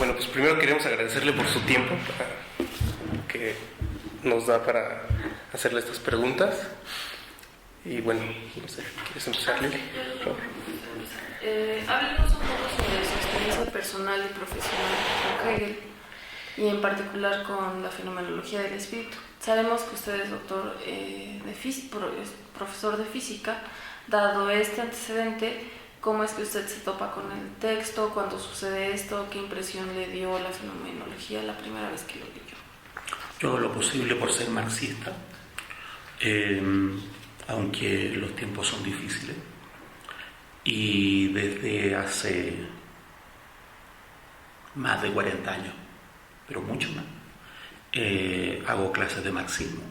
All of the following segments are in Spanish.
Bueno, pues primero queremos agradecerle por su tiempo que nos da para hacerle estas preguntas. Y bueno, no sé, ¿quieres empezar, Lili? Por favor. Háblenos un poco sobre su experiencia personal y profesional con Hegel y en particular con la fenomenología del espíritu. Sabemos que usted es doctor profesor de física. Dado este antecedente, ¿cómo es que usted se topa con el texto? ¿Cuándo sucede esto? ¿Qué impresión le dio la fenomenología la primera vez que lo leyó? Yo hago lo posible por ser marxista, aunque los tiempos son difíciles. Y desde hace más de 40 años, pero mucho más, hago clases de marxismo.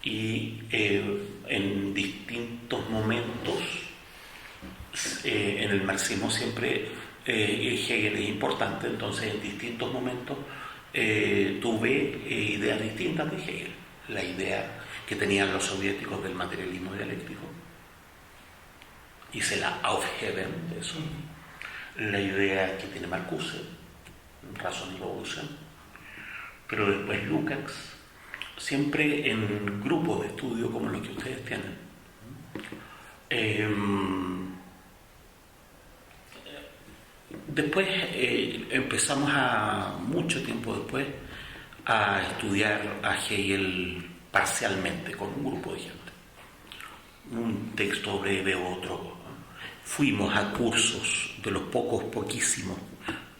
Y en distintos momentos, en el marxismo siempre Hegel es importante, entonces en distintos momentos tuve ideas distintas de Hegel. La idea que tenían los soviéticos del materialismo dialéctico, hice la Aufheben de eso. La idea que tiene Marcuse, Razón y Evolución, pero después Lukács, siempre en grupos de estudio como los que ustedes tienen. Después empezamos mucho tiempo después, a estudiar a Hegel parcialmente con un grupo de gente. Un texto breve, otro. Fuimos a cursos de los poquísimos,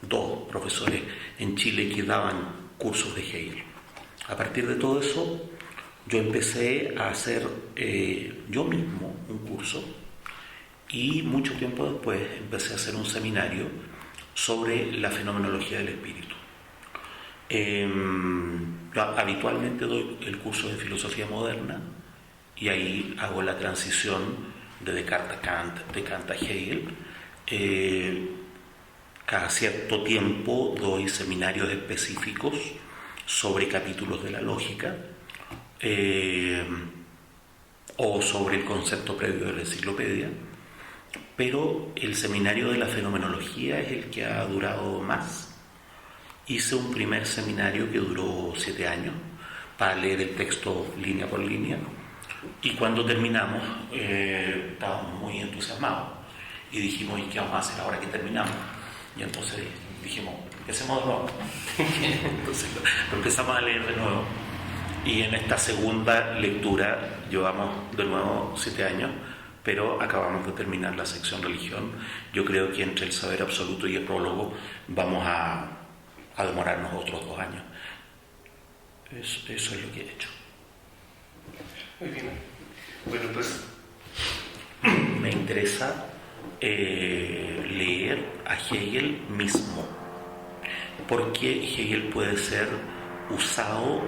2 profesores en Chile que daban cursos de Hegel. A partir de todo eso, yo empecé a hacer yo mismo un curso y mucho tiempo después empecé a hacer un seminario sobre la fenomenología del espíritu. Habitualmente doy el curso de filosofía moderna y ahí hago la transición de Descartes a Kant, de Kant a Hegel. Cada cierto tiempo doy seminarios específicos sobre capítulos de la lógica o sobre el concepto previo de la enciclopedia, pero el seminario de la fenomenología es el que ha durado más. Hice un primer seminario que duró 7 años para leer el texto línea por línea, y cuando terminamos estábamos muy entusiasmados y dijimos: ¿y qué vamos a hacer ahora que terminamos? Y entonces dijimos: empecemos de nuevo. Entonces lo empezamos a leer de nuevo, y en esta segunda lectura llevamos de nuevo 7 años, pero acabamos de terminar la sección religión. Yo creo que entre el saber absoluto y el prólogo vamos a demorarnos otros 2 años. Eso es lo que he hecho. Muy bien. Bueno, pues Me interesa leer a Hegel mismo, porque Hegel puede ser usado,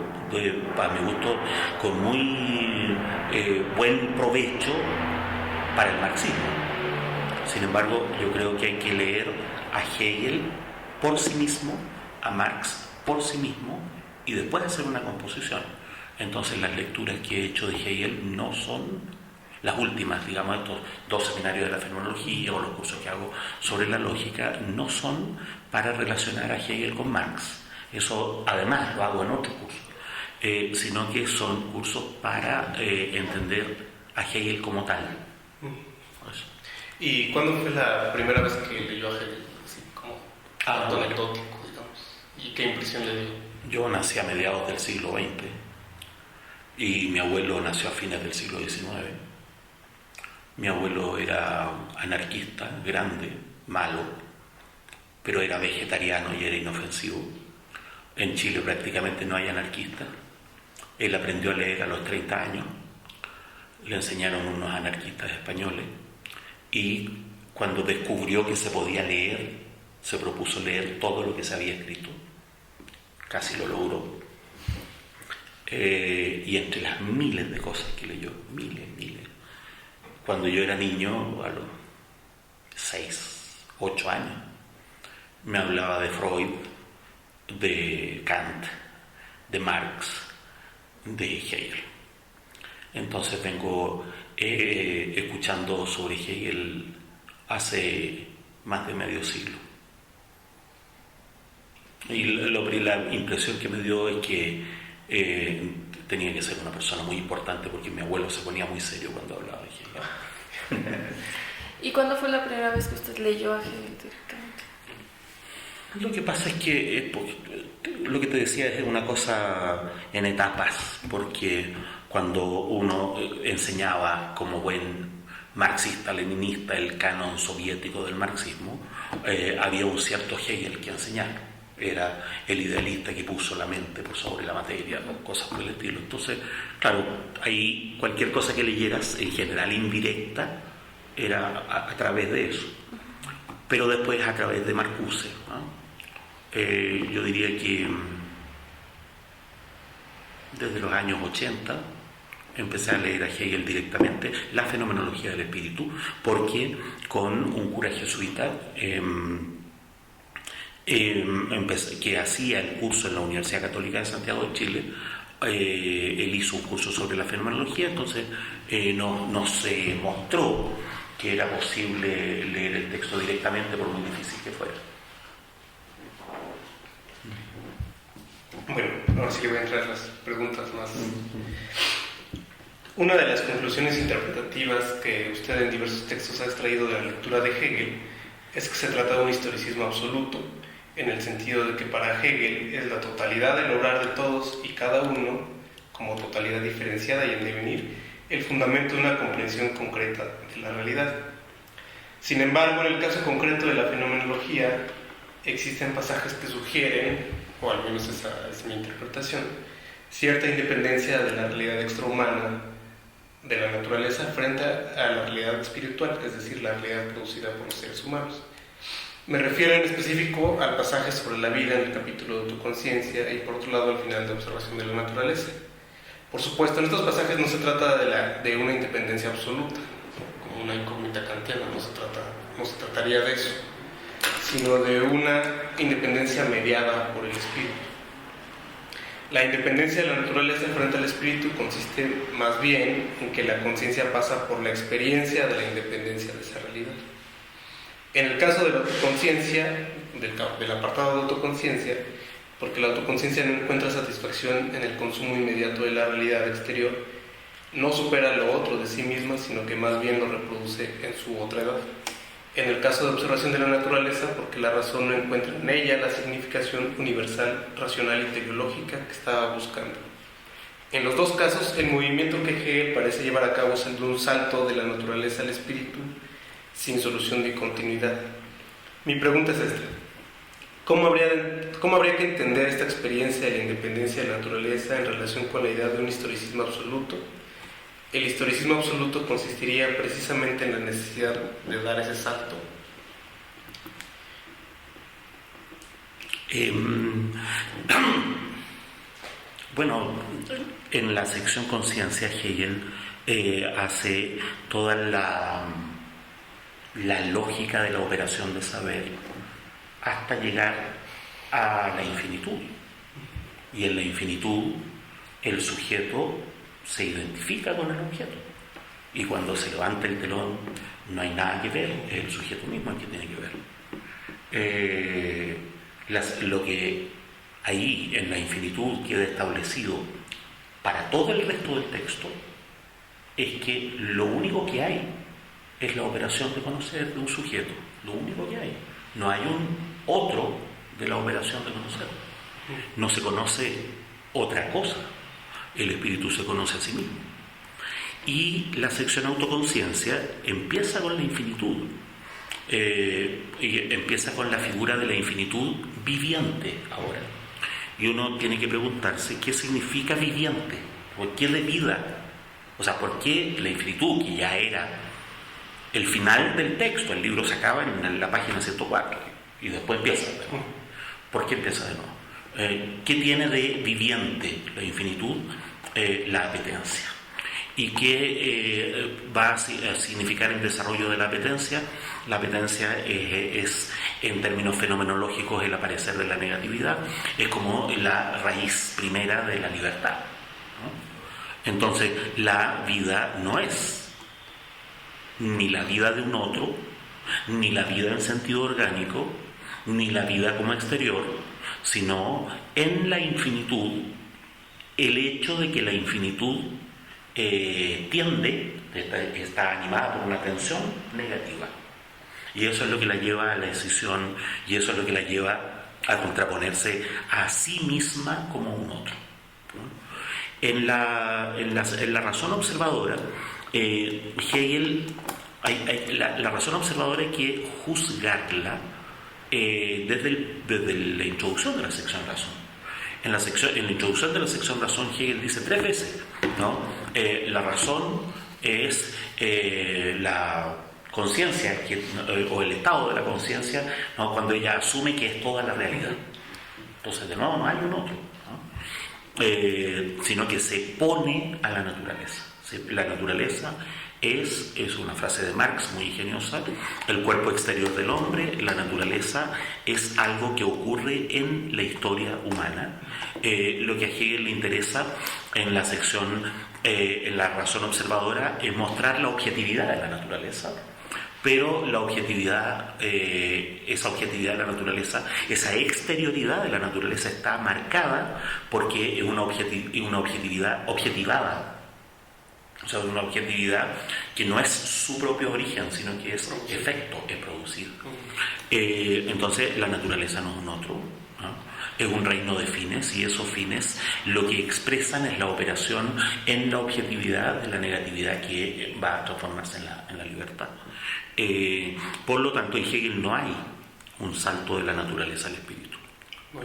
para mi gusto, con muy buen provecho para el marxismo. Sin embargo, yo creo que hay que leer a Hegel por sí mismo, a Marx por sí mismo, y después hacer una composición. Entonces las lecturas que he hecho de Hegel no son las últimas, digamos, estos 2 seminarios de la fenomenología o los cursos que hago sobre la lógica, no son para relacionar a Hegel con Marx. Eso además lo hago en otros cursos, sino que son cursos para entender a Hegel como tal. Eso. ¿Y cuándo fue la primera vez que leyó a Hegel? Así como anecdótico, digamos. ¿Y qué impresión le dio? Yo nací a mediados del siglo XX y mi abuelo nació a fines del siglo XIX. Mi abuelo era anarquista, grande, malo, pero era vegetariano y era inofensivo. En Chile prácticamente no hay anarquistas. Él aprendió a leer a los 30 años, le enseñaron unos anarquistas españoles, y cuando descubrió que se podía leer, se propuso leer todo lo que se había escrito. Casi lo logró. Y entre las miles de cosas que leyó, miles, cuando yo era niño, a los 6, 8 años, me hablaba de Freud, de Kant, de Marx, de Hegel. Entonces vengo escuchando sobre Hegel hace más de medio siglo. Y la impresión que me dio es que tenía que ser una persona muy importante, porque mi abuelo se ponía muy serio cuando hablaba de Hegel. ¿Y cuándo fue la primera vez que usted leyó a Hegel directamente? Lo que pasa es que lo que te decía es una cosa en etapas, porque cuando uno enseñaba como buen marxista-leninista el canon soviético del marxismo, había un cierto Hegel que enseñar. Era el idealista que puso la mente por sobre la materia, cosas por el estilo. Entonces, claro, ahí cualquier cosa que leyeras, en general indirecta, era a través de eso. Pero después a través de Marcuse, ¿no? Yo diría que desde los años 80 empecé a leer a Hegel directamente, la fenomenología del espíritu, porque con un cura jesuita que hacía el curso en la Universidad Católica de Santiago de Chile, él hizo un curso sobre la fenomenología, entonces nos mostró que era posible leer el texto directamente, por muy difícil que fuera. Bueno, ahora sí le voy a entrar a las preguntas más. Una de las conclusiones interpretativas que usted en diversos textos ha extraído de la lectura de Hegel es que se trata de un historicismo absoluto, en el sentido de que para Hegel es la totalidad del obrar de todos y cada uno, como totalidad diferenciada y en devenir, el fundamento de una comprensión concreta de la realidad. Sin embargo, en el caso concreto de la fenomenología, existen pasajes que sugieren, o al menos esa es mi interpretación, cierta independencia de la realidad extrahumana de la naturaleza frente a la realidad espiritual, es decir, la realidad producida por los seres humanos. Me refiero en específico al pasaje sobre la vida en el capítulo de autoconciencia y por otro lado al final de observación de la naturaleza. Por supuesto, en estos pasajes no se trata de una independencia absoluta, como una incógnita kantiana, no se trataría de eso, sino de una independencia mediada por el espíritu. La independencia de la naturaleza frente al espíritu consiste más bien en que la conciencia pasa por la experiencia de la independencia de esa realidad. En el caso de la autoconciencia, del apartado de autoconciencia, porque la autoconciencia no encuentra satisfacción en el consumo inmediato de la realidad exterior, no supera lo otro de sí misma, sino que más bien lo reproduce en su otra edad. En el caso de observación de la naturaleza, porque la razón no encuentra en ella la significación universal, racional y teleológica que estaba buscando. En los dos casos, el movimiento que Hegel parece llevar a cabo es el de un salto de la naturaleza al espíritu, sin solución de continuidad. Mi pregunta es esta: ¿cómo habría que entender esta experiencia de la independencia de la naturaleza en relación con la idea de un historicismo absoluto? El historicismo absoluto consistiría precisamente en la necesidad de dar ese salto. Bueno, en la sección conciencia Hegel hace toda la lógica de la operación de saber hasta llegar a la infinitud. Y en la infinitud el sujeto se identifica con el objeto. Y cuando se levanta el telón no hay nada que ver, es el sujeto mismo el que tiene que ver. Lo que ahí en la infinitud queda establecido para todo el resto del texto es que lo único que hay es la operación de conocer de un sujeto, lo único que hay. No hay un otro de la operación de conocer. No se conoce otra cosa. El espíritu se conoce a sí mismo. Y la sección autoconciencia empieza con la infinitud. Y empieza con la figura de la infinitud viviente ahora. Y uno tiene que preguntarse qué significa viviente, por qué de vida. O sea, por qué la infinitud, que ya era el final del texto, el libro se acaba en la página 104 y después empieza de nuevo. ¿Por qué empieza de nuevo? ¿Qué tiene de viviente la infinitud? La apetencia. ¿Y qué va a significar el desarrollo de la apetencia? La apetencia es, en términos fenomenológicos, el aparecer de la negatividad, es como la raíz primera de la libertad, ¿no? Entonces, la vida no es ni la vida de un otro, ni la vida en sentido orgánico, ni la vida como exterior, sino en la infinitud, el hecho de que la infinitud está animada por una tensión negativa. Y eso es lo que la lleva a la decisión, y eso es lo que la lleva a contraponerse a sí misma como un otro. En la razón observadora, Hegel, la razón observadora hay que juzgarla desde la introducción de la sección razón. En la introducción de la sección razón, Hegel dice 3 veces, ¿no? La razón es la conciencia, o el estado de la conciencia, ¿no? Cuando ella asume que es toda la realidad. Entonces, de nuevo, no hay un otro, ¿no? Sino que se pone a la naturaleza. La naturaleza es una frase de Marx muy ingeniosa: el cuerpo exterior del hombre. La naturaleza es algo que ocurre en la historia humana. Lo que a Hegel le interesa en la sección, en la razón observadora, es mostrar la objetividad de la naturaleza, pero la objetividad, esa objetividad de la naturaleza, esa exterioridad de la naturaleza está marcada porque es una objetividad objetivada. O sea, una objetividad que no es su propio origen, sino que es efecto, es producido. Entonces, la naturaleza no es un otro, ¿no? Es un reino de fines, y esos fines lo que expresan es la operación en la objetividad de la negatividad que va a transformarse en la libertad. Por lo tanto, en Hegel no hay un salto de la naturaleza al espíritu.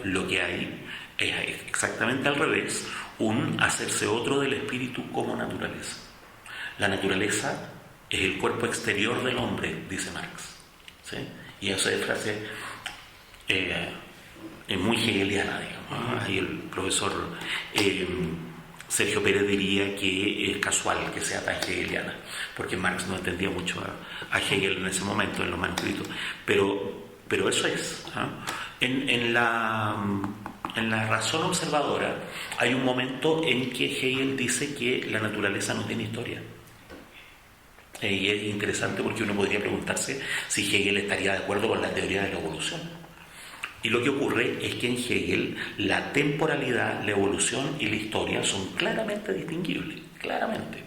Lo que hay es exactamente al revés, un hacerse otro del espíritu como naturaleza. La naturaleza es el cuerpo exterior del hombre, dice Marx, ¿sí? Y esa es frase muy hegeliana, digamos. Ahí el profesor Sergio Pérez diría que es casual que sea tan hegeliana, porque Marx no entendía mucho a Hegel en ese momento, en los manuscritos, pero eso es, ¿no? En la razón observadora hay un momento en que Hegel dice que la naturaleza no tiene historia. Y es interesante porque uno podría preguntarse si Hegel estaría de acuerdo con la teoría de la evolución. Y lo que ocurre es que en Hegel la temporalidad, la evolución y la historia son claramente distinguibles, claramente.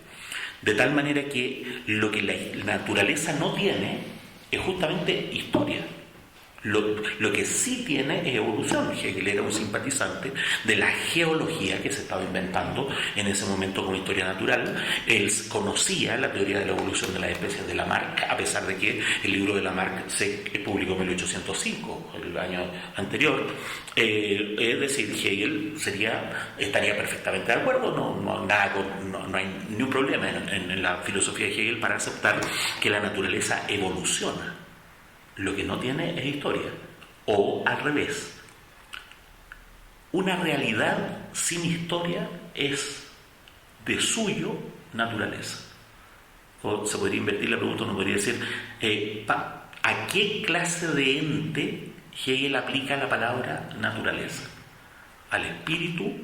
De tal manera que lo que la naturaleza no tiene es justamente historia. Lo que sí tiene es evolución. Hegel era un simpatizante de la geología que se estaba inventando en ese momento como historia natural. Él conocía la teoría de la evolución de las especies de Lamarck, a pesar de que el libro de Lamarck se publicó en 1805, el año anterior. Es decir, Hegel estaría perfectamente de acuerdo, no hay ningún problema en la filosofía de Hegel para aceptar que la naturaleza evoluciona. Lo que no tiene es historia, o al revés. Una realidad sin historia es de suyo naturaleza. O se podría invertir la pregunta, uno podría decir, ¿a qué clase de ente Hegel aplica la palabra naturaleza? Al espíritu,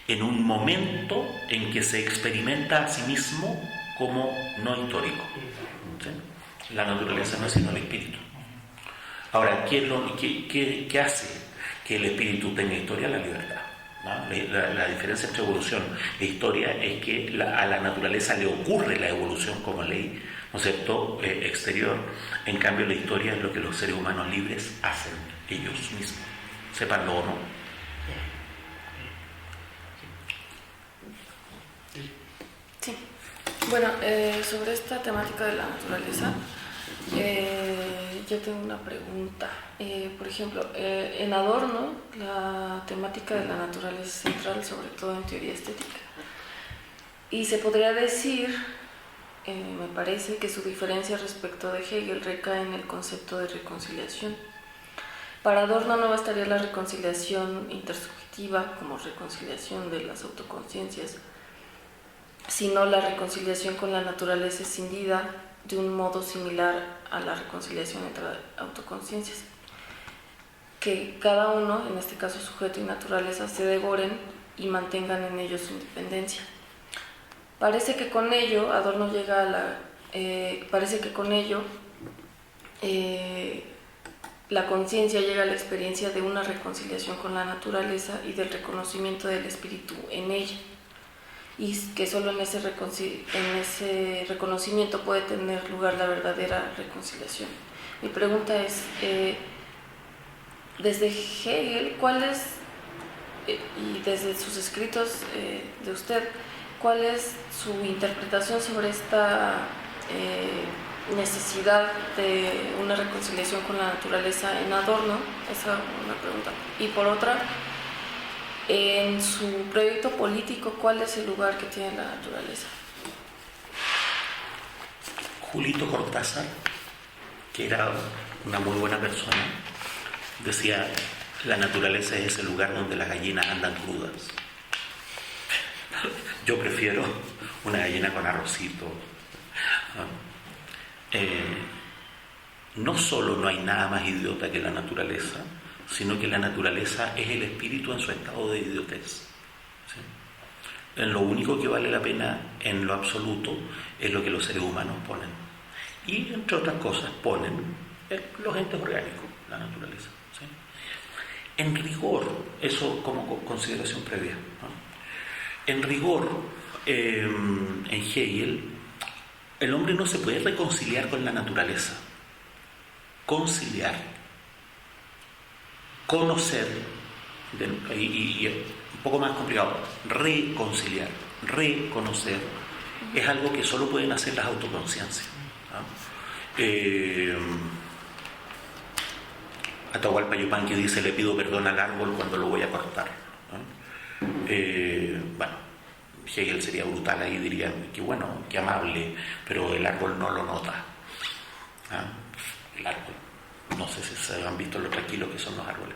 en un momento en que se experimenta a sí mismo como no histórico. ¿Sí? La naturaleza no es sino el espíritu. Ahora, ¿qué hace que el espíritu tenga historia? La libertad, ¿no? La diferencia entre evolución e historia es que a la naturaleza le ocurre la evolución como ley, ¿no es cierto?, exterior. En cambio, la historia es lo que los seres humanos libres hacen ellos mismos, sépanlo o no. Sí. Bueno, sobre esta temática de la naturaleza, yo tengo una pregunta. Por ejemplo, en Adorno, la temática de la naturaleza es central, sobre todo en teoría estética. Y se podría decir, me parece, que su diferencia respecto de Hegel recae en el concepto de reconciliación. Para Adorno no bastaría la reconciliación intersubjetiva como reconciliación de las autoconciencias, sino la reconciliación con la naturaleza escindida de un modo similar a la reconciliación entre autoconciencias. Que cada uno, en este caso sujeto y naturaleza, se devoren y mantengan en ellos su independencia. Parece que con ello Adorno llega a la conciencia llega a la experiencia de una reconciliación con la naturaleza y del reconocimiento del espíritu en ella, y que solo en ese reconocimiento puede tener lugar la verdadera reconciliación. Mi pregunta es, desde Hegel, y desde sus escritos de usted, ¿cuál es su interpretación sobre esta necesidad de una reconciliación con la naturaleza en Adorno? Esa es una pregunta. Y por otra, en su proyecto político, ¿cuál es el lugar que tiene la naturaleza? Julito Cortázar, que era una muy buena persona, decía: la naturaleza es ese lugar donde las gallinas andan crudas. Yo prefiero una gallina con arrocito. No solo no hay nada más idiota que la naturaleza, sino que la naturaleza es el espíritu en su estado de idiotez. ¿Sí? En lo único que vale la pena en lo absoluto es lo que los seres humanos ponen. Y entre otras cosas ponen los entes orgánicos, la naturaleza. ¿Sí? En rigor, eso como consideración previa, ¿no? En rigor, en Hegel, el hombre no se puede reconciliar con la naturaleza. Conciliar, conocer, y un poco más complicado, reconciliar, reconocer, es algo que solo pueden hacer las autoconciencias, ¿no? Atahualpa Yupanqui dice: le pido perdón al árbol cuando lo voy a cortar, ¿no? Bueno, Hegel sería brutal ahí, diría que bueno, que amable, pero el árbol no lo nota. El árbol, no sé si se han visto lo tranquilos que son los árboles.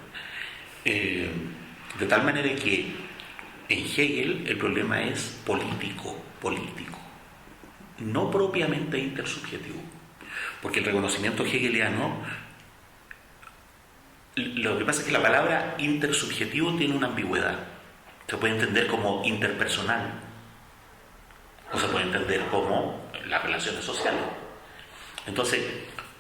De tal manera que en Hegel el problema es político, no propiamente intersubjetivo, porque el reconocimiento hegeliano, lo que pasa es que la palabra intersubjetivo tiene una ambigüedad. Se puede entender como interpersonal, o se puede entender como las relaciones sociales. Entonces,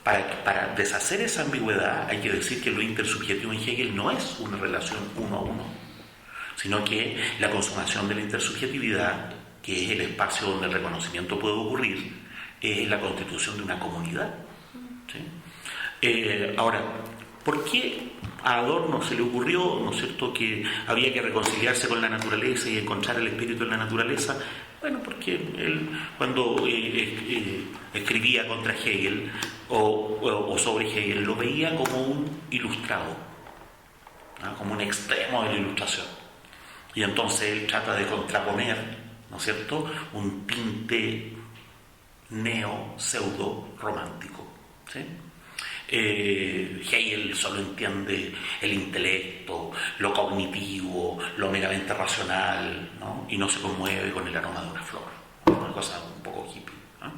para deshacer esa ambigüedad hay que decir que lo intersubjetivo en Hegel no es una relación uno a uno, sino que la consumación de la intersubjetividad, que es el espacio donde el reconocimiento puede ocurrir, es la constitución de una comunidad. ¿Sí? Ahora, ¿por qué a Adorno se le ocurrió, ¿no es cierto?, que había que reconciliarse con la naturaleza y encontrar el espíritu en la naturaleza? Bueno, porque él, cuando escribía contra Hegel o sobre Hegel, lo veía como un ilustrado, ¿no?, como un extremo de la ilustración. Y entonces él trata de contraponer, ¿no es cierto?, un tinte neo-pseudo-romántico. ¿Sí? Hegel solo entiende el intelecto, lo cognitivo, lo meramente racional, ¿no? Y no se conmueve con el aroma de una flor, una cosa un poco hippie, ¿no?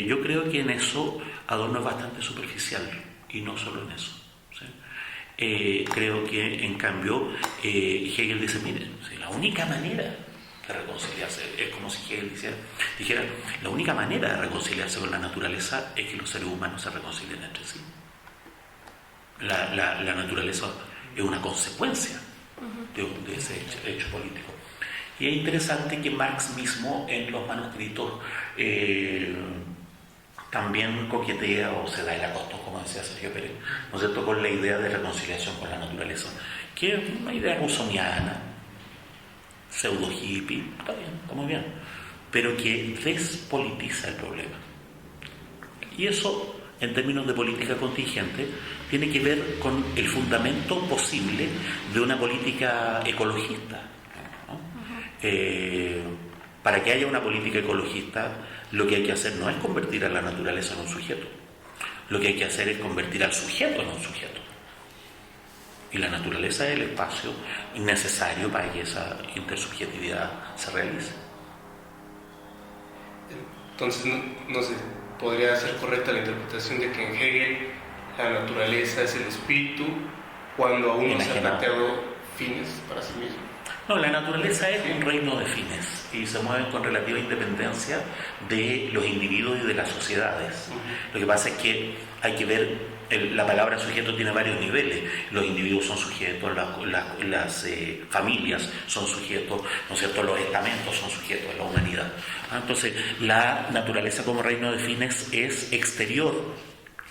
Yo creo que en eso Adorno es bastante superficial, y no solo en eso, ¿sí? Creo que en cambio Hegel dice: miren, la única manera de reconciliarse, es como si Hegel dijera: la única manera de reconciliarse con la naturaleza es que los seres humanos se reconcilien entre sí. La naturaleza es una consecuencia de ese hecho político. Y es interesante que Marx mismo en los manuscritos también coquetea o se da el acosto, como decía Sergio Pérez, ¿no es cierto?, con la idea de reconciliación con la naturaleza, que es una idea rusoniana, pseudo hippie, está muy bien, pero que despolitiza el problema. Y eso, en términos de política contingente, tiene que ver con el fundamento posible de una política ecologista, ¿no? Para que haya una política ecologista, lo que hay que hacer no es convertir a la naturaleza en un sujeto, lo que hay que hacer es convertir al sujeto en un sujeto. Y la naturaleza es el espacio necesario para que esa intersubjetividad se realice. Entonces, no sé, podría ser correcta la interpretación de que en Hegel la naturaleza es el espíritu, cuando aún no se ha planteado fines para sí mismo. No, la naturaleza es un reino de fines y se mueve con relativa independencia de los individuos y de las sociedades. Lo que pasa es que hay que ver, la palabra sujeto tiene varios niveles. Los individuos son sujetos, las familias son sujetos, ¿no es cierto? Los estamentos son sujetos de la humanidad. Entonces, la naturaleza como reino de fines es exterior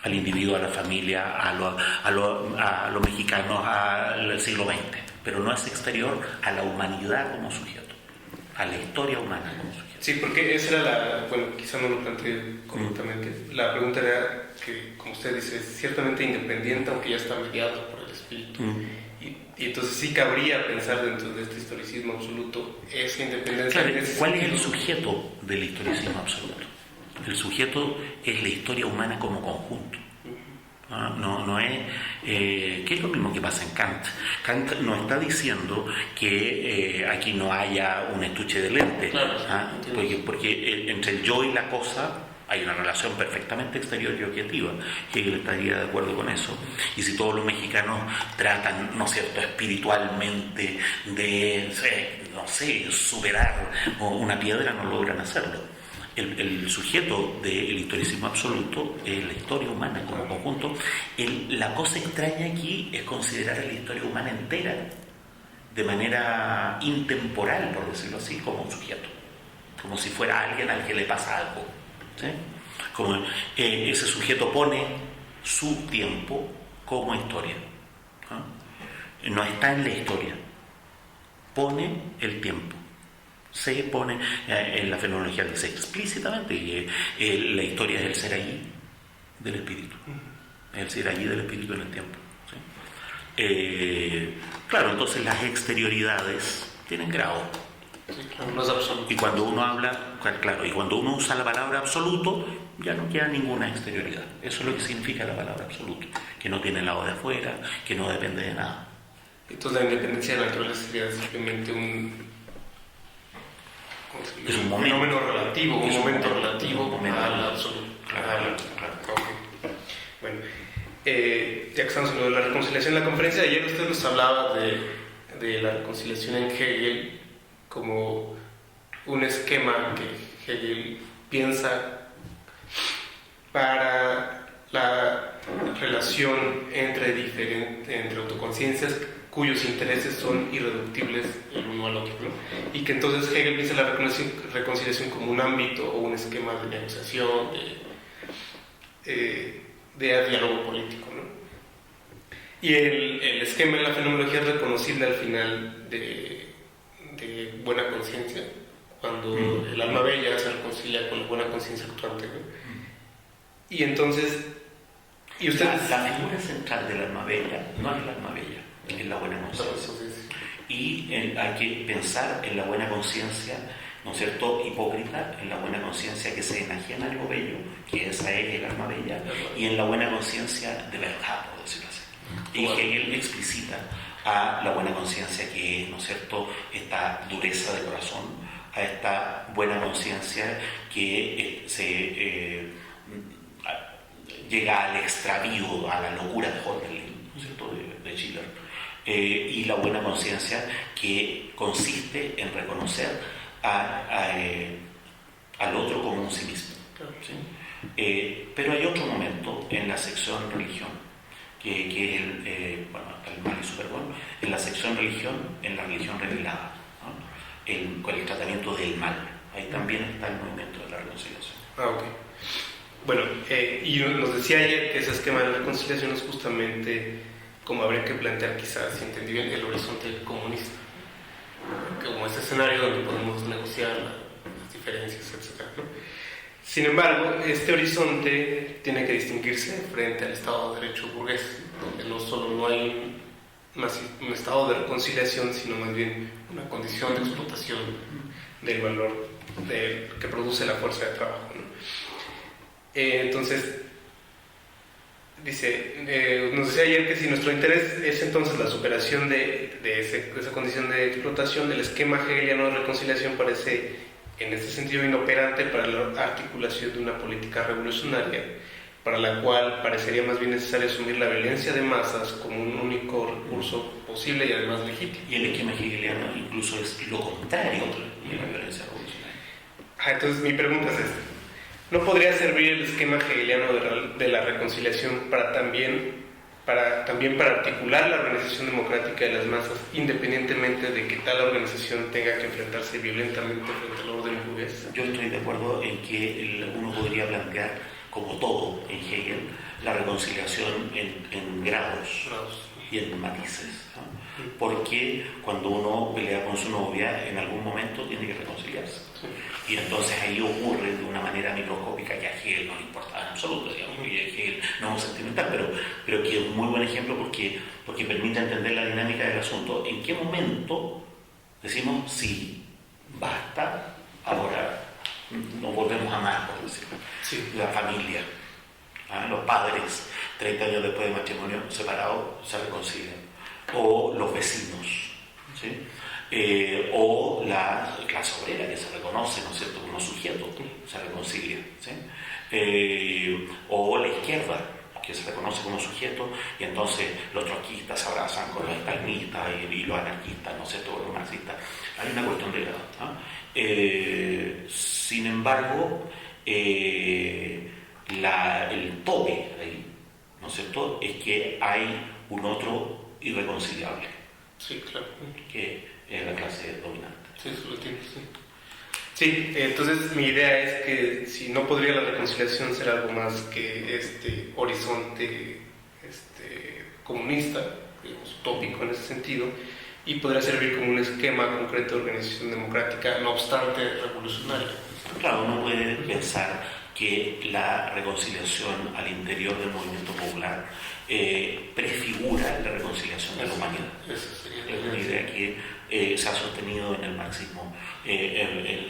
al individuo, a la familia, a los mexicanos al siglo XX, pero no es exterior a la humanidad como sujeto, a la historia humana como sujeto. Sí, porque esa era bueno, quizá no lo planteé correctamente. La pregunta era que, como usted dice, es ciertamente independiente, aunque ya está mediado por el espíritu. Y entonces sí cabría pensar dentro de este historicismo absoluto esa independencia. Claro, ¿cuál es el sujeto del historicismo absoluto? El sujeto es la historia humana como conjunto. No es que es lo mismo que pasa en Kant. Kant no está diciendo que aquí no haya un estuche de lente, claro, porque entre el yo y la cosa hay una relación perfectamente exterior y objetiva. Hegel estaría de acuerdo con eso. Y si todos los mexicanos tratan, ¿no es cierto?, espiritualmente de, no sé, superar una piedra, no logran hacerlo. El sujeto del historicismo absoluto es la historia humana como conjunto. La cosa extraña aquí es considerar a la historia humana entera de manera intemporal, por decirlo así, como un sujeto, como si fuera alguien al que le pasa algo, ¿sí? Como ese sujeto pone su tiempo como historia, ¿no? No está en la historia, pone el tiempo. Se pone en la fenomenología, dice explícitamente que la historia es el ser allí del espíritu, el ser allí del espíritu en el tiempo, ¿sí? Claro, entonces las exterioridades tienen grado. Sí, claro, no es absoluto. Y cuando uno habla, claro, y cuando uno usa la palabra absoluto, ya no queda ninguna exterioridad. Eso es lo que significa la palabra absoluto, que no tiene lado de afuera, que no depende de nada. Entonces la independencia de la naturaleza sería simplemente es un momento, fenómeno relativo, un momento relativo al absoluto. Claro. Okay. Bueno, ya que estamos en lo de la reconciliación, en la conferencia de ayer usted nos hablaba de la reconciliación en Hegel como un esquema que Hegel piensa para la relación entre autoconciencias cuyos intereses son irreductibles el uno al otro, ¿no? Y que entonces Hegel piensa la reconciliación como un ámbito o un esquema de negociación, de diálogo político, ¿no? Y el esquema en la fenomenología es reconocible al final de buena conciencia, cuando el alma bella se reconcilia con la buena conciencia actuante, ¿no? Y entonces, y usted... La figura central del alma bella no es el alma bella, es la buena conciencia. Y hay que pensar en la buena conciencia, ¿no es cierto?, hipócrita, en la buena conciencia que se enajena en lo bello, que esa es el alma bella, y en la buena conciencia de verdad, por decirlo así. Y Hegel explicita a la buena conciencia que es, ¿no es cierto?, esta dureza de corazón, a esta buena conciencia que llega al extravío, a la locura de Hölderlin, ¿no es cierto?, de Schiller. Y la buena conciencia que consiste en reconocer al otro como un sí mismo, ¿sí? Pero hay otro momento en la sección religión que es el mal y super bueno, en la sección religión, en la religión revelada, ¿no? Con el tratamiento del mal, ahí también está el movimiento de la reconciliación. Ok. Bueno, y nos decía ayer que ese esquema de la reconciliación es justamente como habría que plantear, quizás, si entendí bien, el horizonte comunista, como ese escenario donde podemos negociar las diferencias, etc., ¿no? Sin embargo, este horizonte tiene que distinguirse frente al Estado de Derecho burgués, donde no solo no hay un estado de reconciliación, sino más bien una condición de explotación del valor que produce la fuerza de trabajo, ¿no? Entonces, nos decía ayer que si nuestro interés es entonces la superación de esa condición de explotación, el esquema hegeliano de reconciliación parece en este sentido inoperante para la articulación de una política revolucionaria, para la cual parecería más bien necesario asumir la violencia de masas como un único recurso posible y además legítimo. Y el esquema hegeliano incluso es lo contrario de la violencia revolucionaria. Entonces mi pregunta es esta. ¿No podría servir el esquema hegeliano de la reconciliación para también para articular la organización democrática de las masas, independientemente de que tal organización tenga que enfrentarse violentamente frente al orden burgués? Yo estoy de acuerdo en que uno podría plantear, como todo en Hegel, la reconciliación en grados y en matices, ¿no? Porque cuando uno pelea con su novia, en algún momento tiene que reconciliarse. Y entonces ahí ocurre de una manera microscópica, que a Hegel no le importa en absoluto, digamos, y a Hegel no es sentimental, pero que es un muy buen ejemplo porque permite entender la dinámica del asunto. ¿En qué momento decimos, sí, basta, ahora nos volvemos a amar, por decirlo? Sí. La familia, los padres, 30 años después de matrimonio separado, se reconcilian. O los vecinos, ¿sí? O la clase obrera, que se reconoce, ¿no es cierto?, como sujeto, se reconcilia, ¿sí? O la izquierda, que se reconoce como sujeto, y entonces los trotskistas se abrazan con los estalinistas y los anarquistas, ¿no es cierto?, con los marxistas. Hay una cuestión de grado, ¿no? Sin embargo, el tope ahí, ¿no es cierto?, es que hay un otro irreconciliable. Sí, claro. Que es la clase dominante. Sí, eso lo entiendo, sí. Sí, entonces mi idea es que si no podría la reconciliación ser algo más que este horizonte comunista, digamos, utópico en ese sentido, y podría servir como un esquema concreto de organización democrática, no obstante revolucionaria. Claro, uno puede pensar que la reconciliación al interior del movimiento popular prefigura la reconciliación de la humanidad. Es una idea que se ha sostenido en el marxismo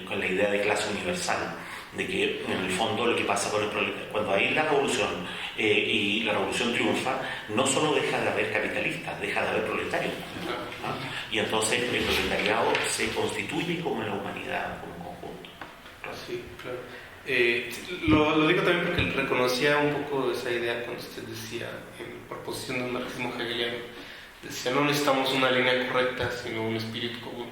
con la idea de clase universal, de que en el fondo lo que pasa con el proletariado, cuando hay la revolución y la revolución triunfa, no solo deja de haber capitalistas, deja de haber proletarios, ¿no? Y entonces el proletariado se constituye como la humanidad, como un conjunto. Sí, claro. Lo digo también porque reconocía un poco esa idea cuando usted decía, en proposición de un marxismo hegeliano, decía, no necesitamos una línea correcta, sino un espíritu común.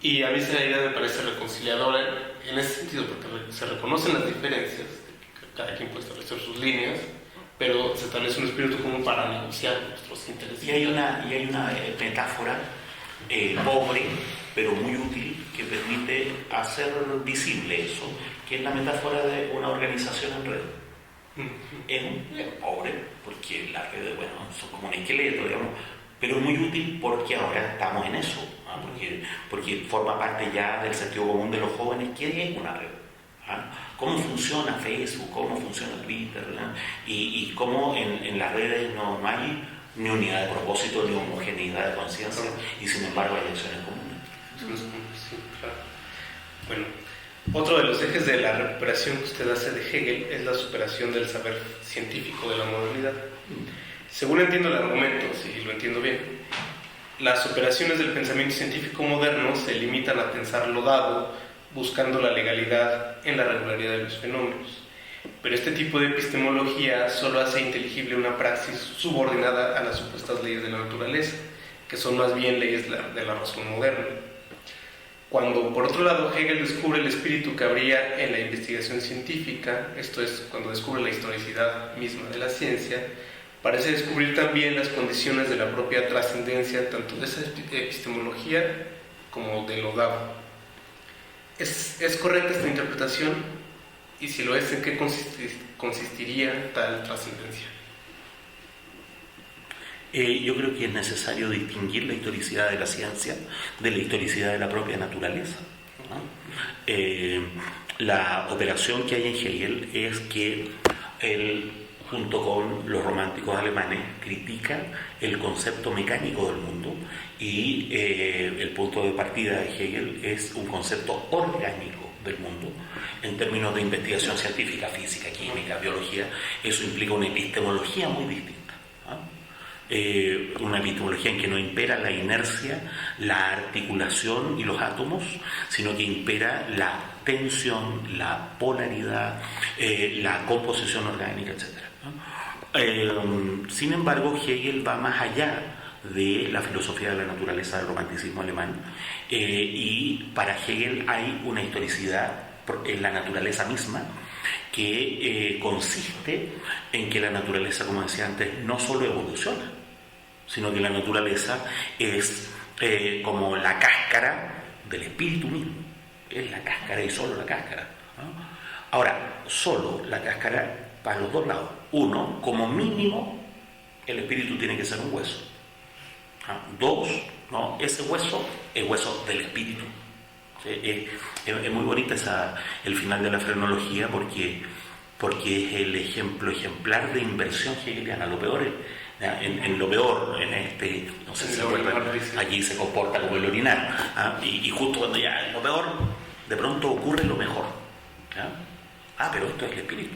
Y a mí esa idea me parece reconciliadora en ese sentido, porque se reconocen las diferencias, cada quien puede establecer sus líneas, pero se establece un espíritu común para negociar nuestros intereses. Y hay una metáfora pobre, pero muy útil, que permite hacer visible eso, que es la metáfora de una organización en red. Es pobre, porque las redes, bueno, son como un esqueleto, digamos, pero es muy útil porque ahora estamos en eso, ¿no? Porque forma parte ya del sentido común de los jóvenes. ¿Qué es una red? ¿Cómo funciona Facebook? ¿Cómo funciona Twitter? ¿No? Y cómo en las redes no hay ni unidad de propósito ni homogeneidad de conciencia, y sin embargo hay acciones comunes. Sí, claro. Bueno, otro de los ejes de la recuperación que usted hace de Hegel es la superación del saber científico de la modernidad. Según entiendo el argumento, si lo entiendo bien, las operaciones del pensamiento científico moderno se limitan a pensar lo dado, buscando la legalidad en la regularidad de los fenómenos. Pero este tipo de epistemología solo hace inteligible una praxis subordinada a las supuestas leyes de la naturaleza, que son más bien leyes de la razón moderna. Cuando, por otro lado, Hegel descubre el espíritu que habría en la investigación científica, esto es, cuando descubre la historicidad misma de la ciencia, parece descubrir también las condiciones de la propia trascendencia tanto de esa epistemología como de lo dado. ¿Es correcta esta interpretación? Y si lo es, ¿en qué consistiría tal trascendencia? Yo creo que es necesario distinguir la historicidad de la ciencia de la historicidad de la propia naturaleza, ¿no? La operación que hay en Hegel es que él, junto con los románticos alemanes, critica el concepto mecánico del mundo, y el punto de partida de Hegel es un concepto orgánico del mundo en términos de investigación científica, física, química, biología. Eso implica una epistemología muy distinta, ¿no? Una epistemología en que no impera la inercia, la articulación y los átomos, sino que impera la tensión, la polaridad, la composición orgánica, etc. Sin embargo, Hegel va más allá de la filosofía de la naturaleza del romanticismo alemán, y para Hegel hay una historicidad en la naturaleza misma que consiste en que la naturaleza, como decía antes, no solo evoluciona, sino que la naturaleza es como la cáscara del espíritu mismo, es la cáscara y solo la cáscara, ¿no? Ahora, solo la cáscara para los dos lados. Uno, como mínimo, el espíritu tiene que ser un hueso. Dos, no, ese hueso es hueso del espíritu. Es muy bonita el final de la frenología porque es el ejemplo ejemplar de inversión hegeliana. Lo peor es, en lo peor, no sé si se acuerdan, allí se comporta como el orinar, y justo cuando ya en lo peor, de pronto ocurre lo mejor, ¿ya? Pero esto es el espíritu.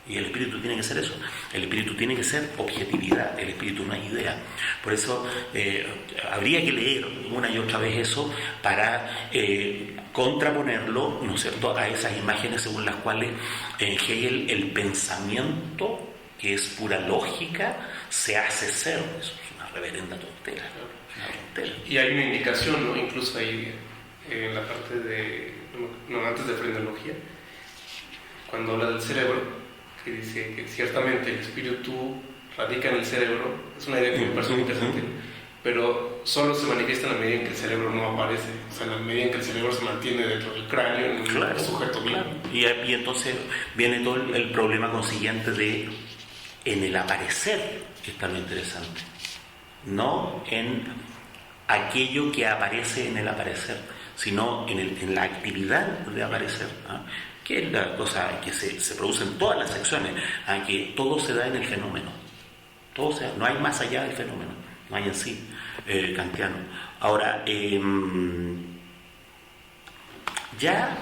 Y el espíritu tiene que ser eso. El espíritu tiene que ser objetividad. El espíritu no es idea. Por eso habría que leer una y otra vez eso para contraponerlo, ¿no es cierto?, a esas imágenes según las cuales en Hegel el pensamiento, que es pura lógica, se hace ser. Eso es una reverenda tontera. Y hay una indicación, ¿no? Incluso ahí en la parte antes de frenología, cuando habla del cerebro, que dice que ciertamente el espíritu radica en el cerebro. Es una idea que me parece muy interesante, pero solo se manifiesta en la medida en que el cerebro no aparece, o sea, en la medida en que el cerebro se mantiene dentro del cráneo, en el sujeto mismo. Y entonces viene todo el problema consiguiente de, en el aparecer, que está lo interesante, no en aquello que aparece en el aparecer, sino en la actividad de aparecer, ¿no? Que es la cosa que se produce en todas las secciones, que todo se da en el fenómeno, no hay más allá del fenómeno, no hay en sí, kantiano. Ahora, ya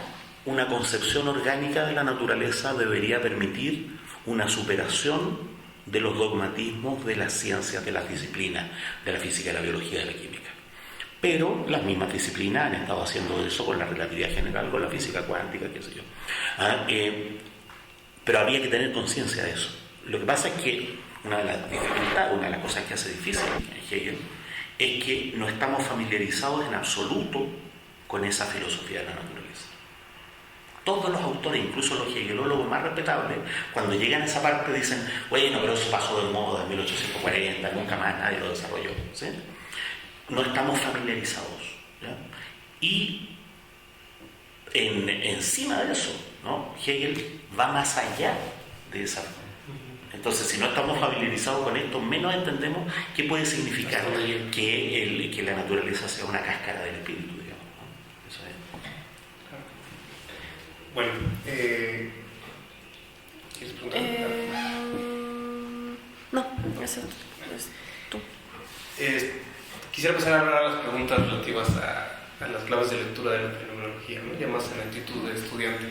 una concepción orgánica de la naturaleza debería permitir una superación de los dogmatismos de las ciencias, de las disciplinas, de la física, de la biología, de la química. Pero las mismas disciplinas han estado haciendo eso con la relatividad general, con la física cuántica, qué sé yo. Pero habría que tener conciencia de eso. Lo que pasa es que una de las dificultades, una de las cosas que hace difícil Hegel, es que no estamos familiarizados en absoluto con esa filosofía de la naturaleza. Todos los autores, incluso los hegelólogos más respetables, cuando llegan a esa parte dicen, bueno, pero eso pasó de moda en 1840, nunca más nadie lo desarrolló, ¿sí? No estamos familiarizados, ¿ya? Y encima de eso, ¿no? Hegel va más allá de esa. Entonces, si no estamos familiarizados con esto, menos entendemos qué puede significar que la naturaleza sea una cáscara del espíritu, digamos, ¿no? Eso es. Bueno, ¿quieres preguntar? No, eso es tú. Quisiera pasar a hablar a las preguntas relativas a las claves de lectura de la fenomenología, ¿no? Ya más en la actitud de estudiante.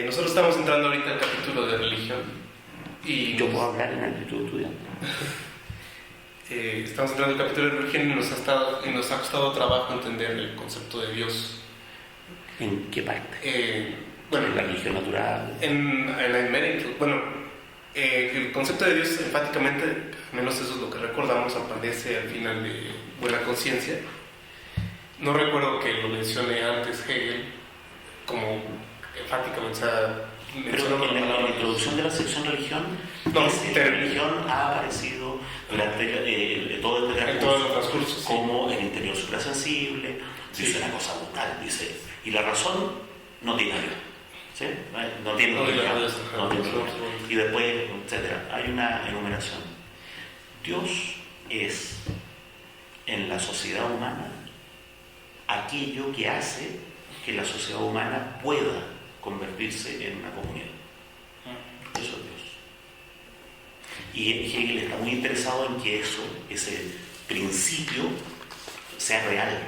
Nosotros estamos entrando ahorita al capítulo de religión. Yo puedo hablar en actitud de estudiante. Estamos entrando al capítulo de religión y nos ha costado trabajo entender el concepto de Dios. ¿En qué parte? Bueno, en la religión natural. En la Enmeric, bueno. El concepto de Dios, enfáticamente, al menos eso es lo que recordamos, aparece al final de Buena Conciencia. No recuerdo que lo mencione antes Hegel como enfáticamente, o sea, pero en la introducción de la sección religión, la religión ha aparecido durante todo este transcurso, como el interior suprasensible, dice una cosa brutal, dice, y la razón no tiene Dios. ¿Sí? No tiene y después, etcétera. Hay una enumeración. Dios es en la sociedad humana aquello que hace que la sociedad humana pueda convertirse en una comunidad. Eso es Dios. Y Hegel está muy interesado en que ese principio, sea real.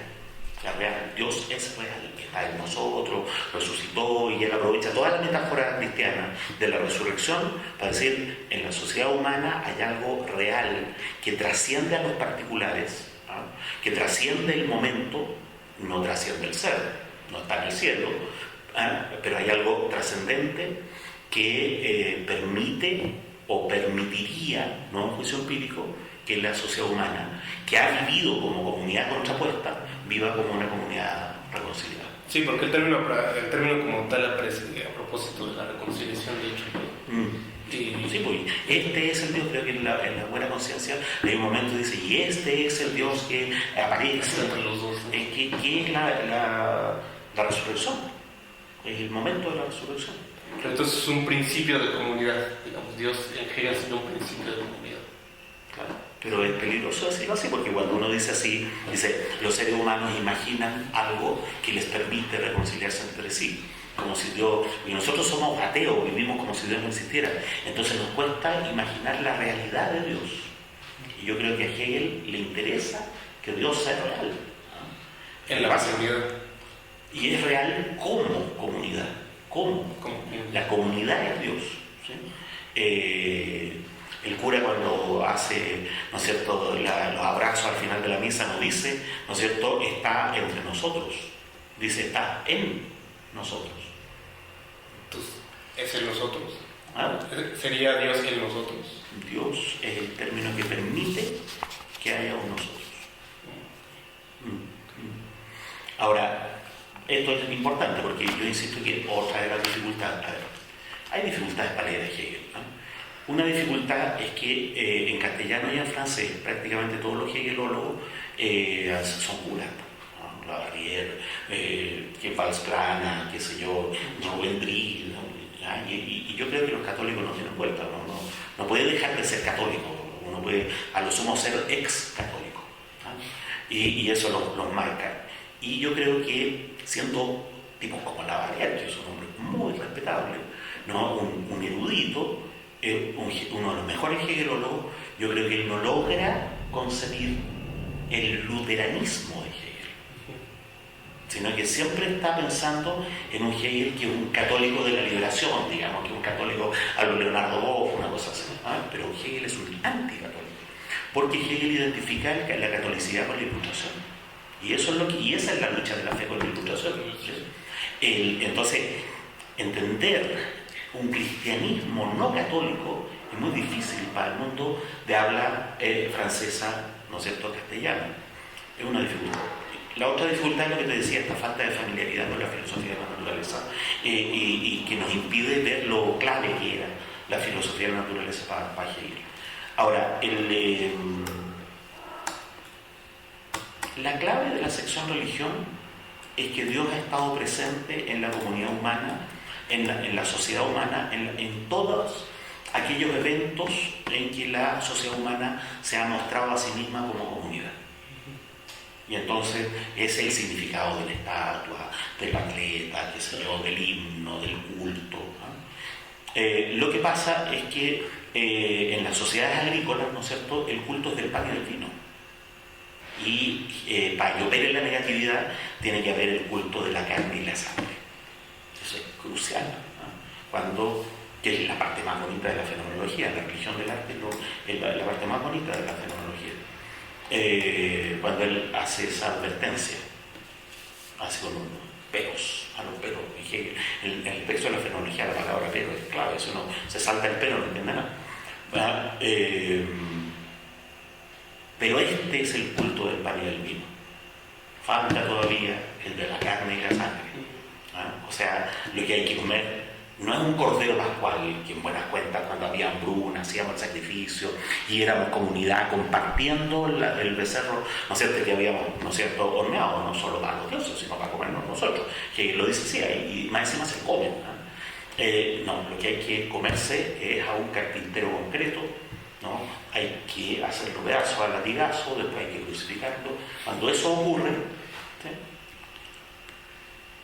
Dios es real, está en nosotros, resucitó, y él aprovecha toda la metáfora cristiana de la resurrección para decir, en la sociedad humana hay algo real que trasciende a los particulares, ¿no? Que trasciende el momento, no trasciende el ser, no está en el cielo, pero hay algo trascendente que permite o permitiría, no un juicio empírico, que la sociedad humana, que ha vivido como comunidad contrapuesta, viva como una comunidad reconciliada. Sí, porque el término como tal aparece a propósito de la reconciliación, de hecho. Sí, pues este es el Dios, creo que en la buena conciencia hay un momento que dice, y este es el Dios que aparece entre los dos, ¿no? que es la resurrección, es el momento de la resurrección. Pero entonces es un principio de comunidad, digamos, Dios en Hegel es un principio de comunidad. Claro, pero es peligroso decirlo así, porque cuando uno dice así, dice, los seres humanos imaginan algo que les permite reconciliarse entre sí, como si Dios, y nosotros somos ateos, vivimos como si Dios no existiera, entonces nos cuesta imaginar la realidad de Dios. Y yo creo que a Hegel le interesa que Dios sea real, ¿no? En la comunidad. Y es real como comunidad. ¿Cómo? La comunidad es Dios, ¿sí? El cura cuando hace, ¿no es cierto?, los abrazos al final de la misa no dice, ¿no es cierto?, está entre nosotros, dice está en nosotros. Entonces, ¿es el nosotros? ¿Ah? ¿Sería Dios el nosotros? Dios es el término que permite que haya un nosotros. Ahora, esto es importante porque yo insisto que otra de las dificultades, hay dificultades para leer a Hegel, ¿no? Una dificultad es que en castellano y en francés prácticamente todos los hegelólogos son curas, ¿no? La Barrière, que Valsplana, qué sé yo, Rubén Drill, ¿no? Y yo creo que los católicos no tienen vuelta, no puede dejar de ser católico, uno puede a lo sumo ser ex católico, ¿no? Y eso los marca. Y yo creo que siendo tipos como la Barrière, que es un hombre muy respetable, ¿no? un erudito, uno de los mejores hegelólogos, yo creo que él no logra concebir el luteranismo de Hegel, sino que siempre está pensando en un Hegel que es un católico de la liberación, digamos, que es un católico a lo Leonardo Boff, una cosa así, ¿no? Pero Hegel es un anticatólico, porque Hegel identifica la catolicidad con la Ilustración, y esa es la lucha de la fe con la Ilustración. Entonces, entender un cristianismo no católico es muy difícil para el mundo de habla francesa, ¿no es cierto?, castellana. Es una dificultad. La otra dificultad es lo que te decía, esta falta de familiaridad con la filosofía de la naturaleza y que nos impide ver lo clave que era la filosofía de la naturaleza para Hegel. Ahora, la clave de la sección religión es que Dios ha estado presente en la comunidad humana, en la sociedad humana, en todos aquellos eventos en que la sociedad humana se ha mostrado a sí misma como comunidad. Y entonces es el significado de la estatua, del atleta, qué sé yo, del himno, del culto, ¿no? Lo que pasa es que en las sociedades agrícolas, ¿no es cierto?, el culto es del pan y del vino. Y para que opere la negatividad tiene que haber el culto de la carne y la sangre. Eso es crucial, ¿no? Que es la parte más bonita de la fenomenología, la religión del arte es la parte más bonita de la fenomenología. Cuando él hace esa advertencia, hace con peros, a los peros, en el texto de la fenomenología la palabra pero es clave, eso no, se salta el pero, no entiende nada. Pero este es el culto del pan y del vino. Falta todavía el de la carne y la sangre. O sea, lo que hay que comer no es un cordero pascual, que en buenas cuentas cuando había hambruna hacíamos el sacrificio y éramos comunidad compartiendo el becerro, ¿no es cierto?, que habíamos, ¿no es cierto?, horneado, no solo para los dioses, sino para comernos nosotros, que lo dice así, y más encima se comen, ¿no? Lo que hay que comerse es a un carpintero concreto, ¿no? Hay que hacerlo pedazo a latigazo, después hay que crucificarlo. Cuando eso ocurre, ¿sí?,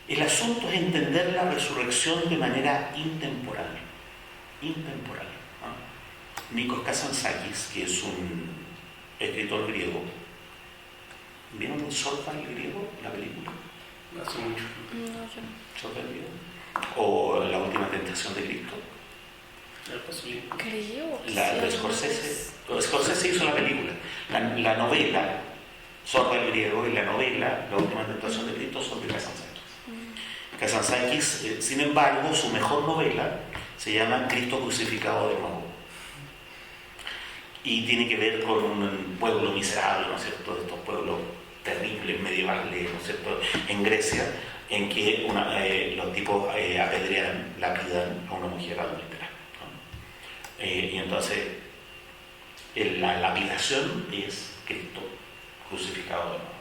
el asunto es entender la resurrección de manera intemporal. ¿No? Nikos Kazantzakis, que es un escritor griego, ¿vieron un Sorba el griego, la película? Hace mucho. No, yo no. ¿Sorba el griego? ¿O La última tentación de Cristo? Creo. La de Scorsese. Scorsese hizo la película. La novela, Sorba el griego, y la novela, La última tentación de Cristo, son de Kazantzakis. Kazantzakis, sin embargo, su mejor novela se llama Cristo crucificado de nuevo. y tiene que ver con un pueblo miserable, ¿no es cierto?, de estos pueblos terribles, medievales, ¿no es cierto?, en Grecia, en que los tipos apedrean, lapidan a una mujer adúltera, ¿no? Y entonces la lapidación es Cristo crucificado de nuevo.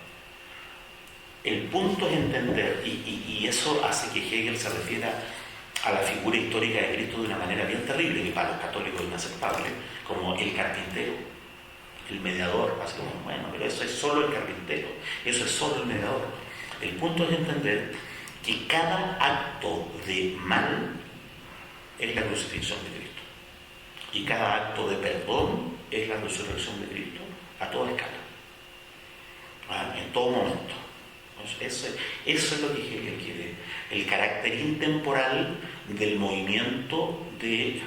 El punto es entender, y eso hace que Hegel se refiera a la figura histórica de Cristo de una manera bien terrible, que para los católicos es inaceptable, como el carpintero, el mediador. Así como, bueno, pero eso es solo el carpintero, eso es solo el mediador. El punto es entender que cada acto de mal es la crucifixión de Cristo, y cada acto de perdón es la resurrección de Cristo a toda escala, en todo momento. Eso es lo que Hegel quiere, el carácter intemporal del movimiento de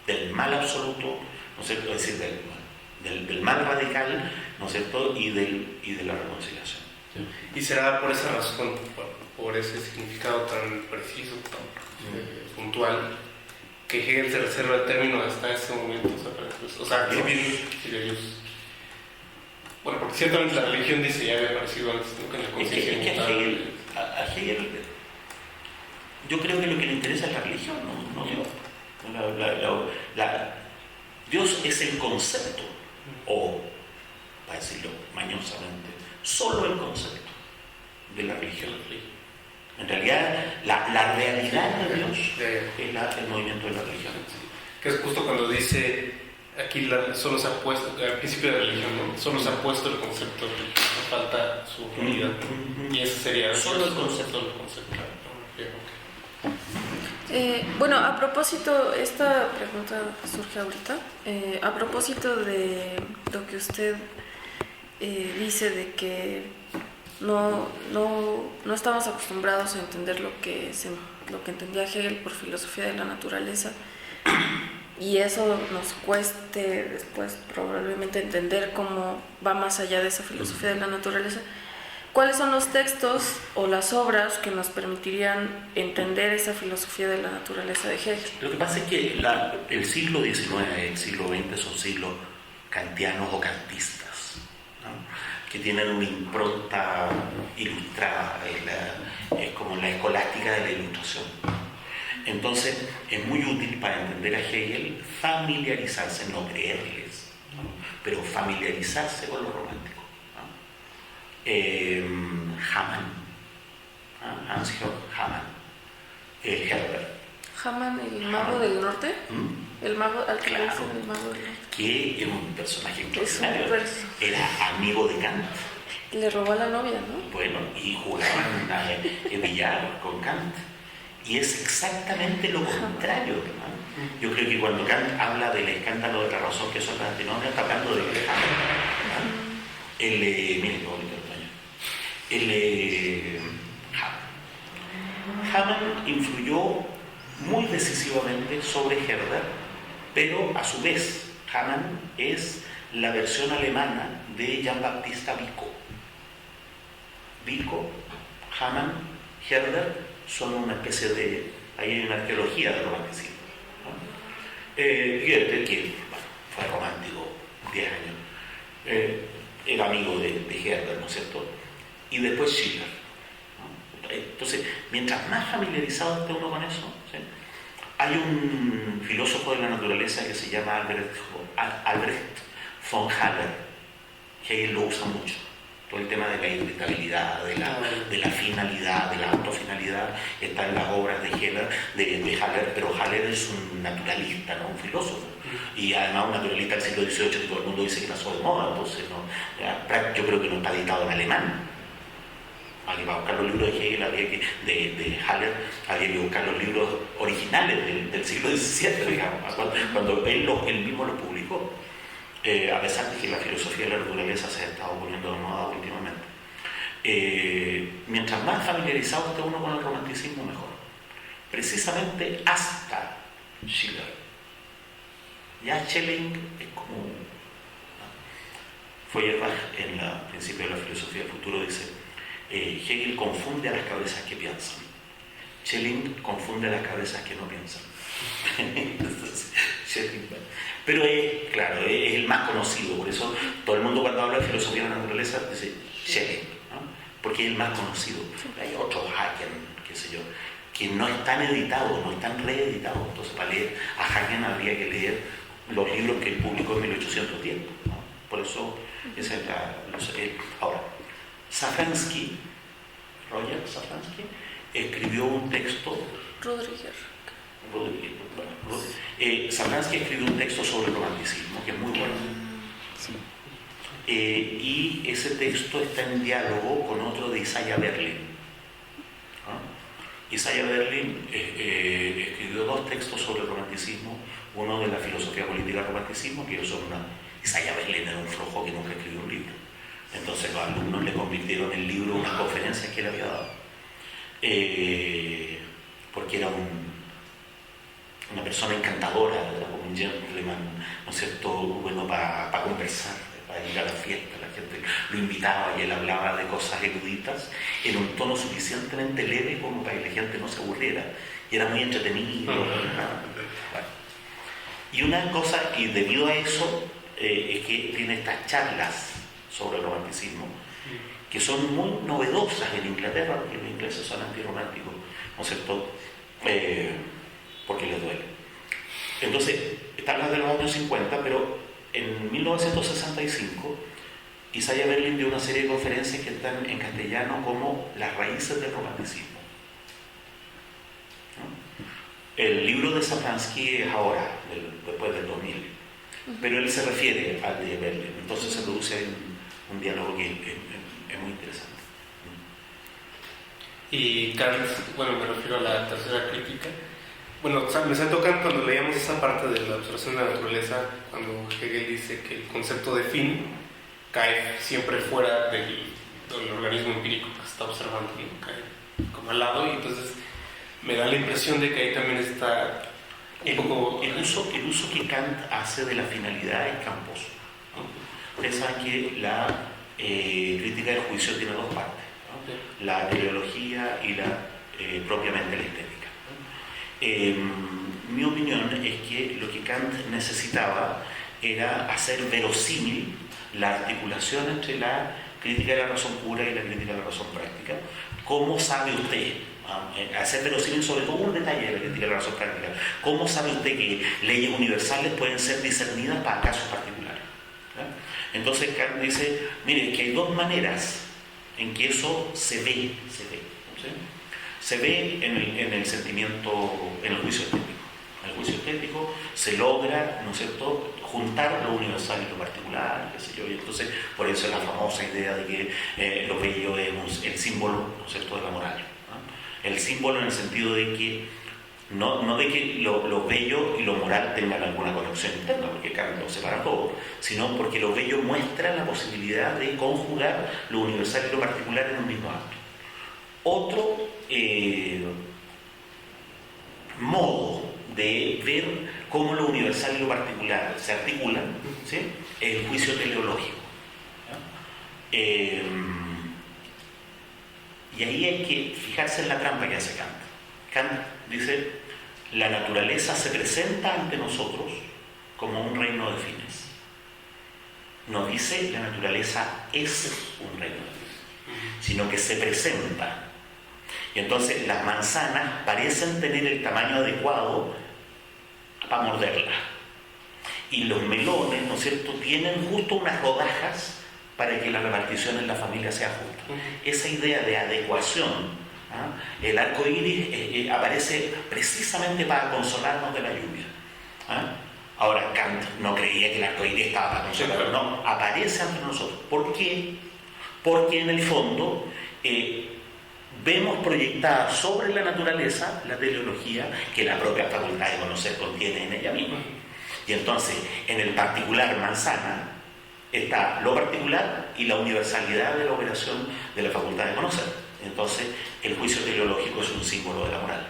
del mal absoluto, ¿no es cierto?, es decir, del mal radical, ¿no es cierto?, y de la reconciliación. Y será por esa razón, por ese significado tan preciso, tan puntual, que Hegel se reserva el término hasta ese momento. O sea, que bien ellos... Bueno, porque ciertamente la religión dice, ya había aparecido antes, ¿no?, que en la conciencia inmutable. A Hegel, yo creo que lo que le interesa es la religión, no Dios. Dios es el concepto, o, para decirlo mañosamente, solo el concepto de la religión. En realidad, la realidad de Dios es el movimiento de la religión. Que es justo cuando dice... Aquí solo se ha puesto, al principio de la religión, ¿no?, solo se ha puesto el concepto de religión, no falta su unidad. Y ese sería solo el concepto. Bueno, a propósito, esta pregunta surge ahorita, a propósito de lo que usted dice de que no estamos acostumbrados a entender lo que entendía Hegel por filosofía de la naturaleza, y eso nos cueste después probablemente entender cómo va más allá de esa filosofía de la naturaleza. ¿Cuáles son los textos o las obras que nos permitirían entender esa filosofía de la naturaleza de Hegel? Lo que pasa es que el siglo XIX y el siglo XX son siglos kantianos o kantistas, ¿no?, que tienen una impronta ilustrada, es como la escolástica de la ilustración. Entonces es muy útil para entender a Hegel familiarizarse, no creerles, ¿no?, pero familiarizarse con lo romántico, ¿no? Hamann, Hans-Georg Hamann, Herder. ¿Hamann, el mago del norte? El mago al que le dicen el mago del norte. Que era un personaje extraordinario, era amigo de Kant. Le robó a la novia, ¿no? Bueno, y jugaban a billar con Kant. Y es exactamente lo contrario, ¿no? Yo creo que cuando Kant habla del escándalo de la razón, que son las antinomias, está hablando de Hamann, ¿no? Miren qué bonito el Hamann influyó muy decisivamente sobre Herder, pero a su vez Hamann es la versión alemana de Jean-Baptiste Vico, Hamann, Herder son una especie de... ahí hay una arqueología del romanticismo, ¿no? Goethe, que fue romántico 10 años, era amigo de Herder, ¿no es cierto? Y después Schiller, ¿no? Entonces, mientras más familiarizado esté uno con eso, ¿sí? Hay un filósofo de la naturaleza que se llama Albrecht von Haller, que él lo usa mucho. Todo el tema de la irritabilidad, de la finalidad, de la autofinalidad, está en las obras de Haller, pero Haller es un naturalista, ¿no?, un filósofo, y además un naturalista del siglo XVIII que todo el mundo dice que pasó de moda. Entonces yo creo que no está editado en alemán. Para buscar los libros de Hegel, de Haller, había que buscar los libros originales del siglo XVII, digamos, cuando él mismo los publicó. A pesar de que la filosofía de la naturaleza se ha estado poniendo de moda últimamente. Mientras más familiarizado esté uno con el romanticismo, mejor. Precisamente hasta Schiller. Ya Schelling es como... Feuerbach, en el principio de la filosofía del futuro, dice: Hegel confunde a las cabezas que piensan. Schelling confunde a las cabezas que no piensan. Entonces, Pero es, claro, es el más conocido, por eso todo el mundo cuando habla de filosofía de la naturaleza dice Schelling, ¿no? Porque es el más conocido. Hay otros, Hagen, qué sé yo, que no están editados, no están reeditados. Entonces, para leer a Hagen habría que leer los libros que él publicó en 1810, ¿no? Por eso, esa es ahora, Safransky, Roger Safransky, escribió un texto. Safransky escribió un texto sobre el romanticismo, que es muy bueno. Sí. Y ese texto está en diálogo con otro de Isaiah Berlin. Isaiah Berlin escribió dos textos sobre el romanticismo, uno de la filosofía política del romanticismo, que Isaiah Berlin era un flojo que nunca escribió un libro. Entonces los alumnos le convirtieron el libro en unas conferencias que él había dado. Porque era una persona encantadora, era como un gentleman, ¿no es cierto?, bueno para conversar, para ir a la fiesta, la gente lo invitaba y él hablaba de cosas eruditas en un tono suficientemente leve como para que la gente no se aburriera, y era muy entretenido. Bueno. Y una cosa, y debido a eso, es que tiene estas charlas sobre el romanticismo, que son muy novedosas en Inglaterra, porque los ingleses son antirrománticos, ¿no es cierto?, porque les duele. Entonces, está hablando de los años 50, pero en 1965 Isaiah Berlin dio una serie de conferencias que están en castellano como Las raíces del romanticismo, ¿no? El libro de Safransky es ahora, después del 2000, pero él se refiere al de Berlin, entonces se produce un diálogo que es muy interesante. Y Kant, bueno, me refiero a la tercera crítica. Bueno, me saltó Kant cuando leíamos esa parte de la observación de la naturaleza, cuando Hegel dice que el concepto de fin cae siempre fuera del organismo empírico que se está observando, ¿no? Cae como al lado, y entonces me da la impresión de que ahí también está un poco... El uso que Kant hace de la finalidad es camposo, ¿no? Ustedes saben que la crítica del juicio tiene dos partes, ¿no? La teleología y propiamente la estética. Mi opinión es que lo que Kant necesitaba era hacer verosímil la articulación entre la crítica de la razón pura y la crítica de la razón práctica. ¿Cómo sabe usted? Hacer verosímil sobre todo un detalle de la crítica de la razón práctica. ¿Cómo sabe usted que leyes universales pueden ser discernidas para casos particulares? Entonces Kant dice, mire, que hay dos maneras en que eso se ve. ¿Sí? Se ve en el sentimiento, en el juicio estético. En el juicio estético se logra, ¿no es cierto?, juntar lo universal y lo particular, qué sé yo, y entonces por eso es la famosa idea de que lo bello es el símbolo, ¿no es cierto?, de la moral, ¿no? El símbolo en el sentido de que no de que lo bello y lo moral tengan alguna conexión interna, porque Kant lo separa todo, sino porque lo bello muestra la posibilidad de conjugar lo universal y lo particular en un mismo acto. Otro modo de ver cómo lo universal y lo particular se articulan, ¿sí?, es el juicio teleológico. Y ahí hay que fijarse en la trampa que hace Kant. Kant dice, la naturaleza se presenta ante nosotros como un reino de fines. No dice la naturaleza es un reino de fines, sino que se presenta. Y entonces las manzanas parecen tener el tamaño adecuado para morderla. Y los melones, ¿no es cierto?, tienen justo unas rodajas para que la repartición en la familia sea justa. Esa idea de adecuación, ¿eh? El arco iris aparece precisamente para consolarnos de la lluvia. Ahora, Kant no creía que el arco iris estaba para consolarnos, no, aparece ante nosotros. ¿Por qué? Porque en el fondo vemos proyectada sobre la naturaleza la teleología que la propia facultad de conocer contiene en ella misma. Y entonces, en el particular manzana, está lo particular y la universalidad de la operación de la facultad de conocer. Entonces, el juicio teleológico es un símbolo de la moral.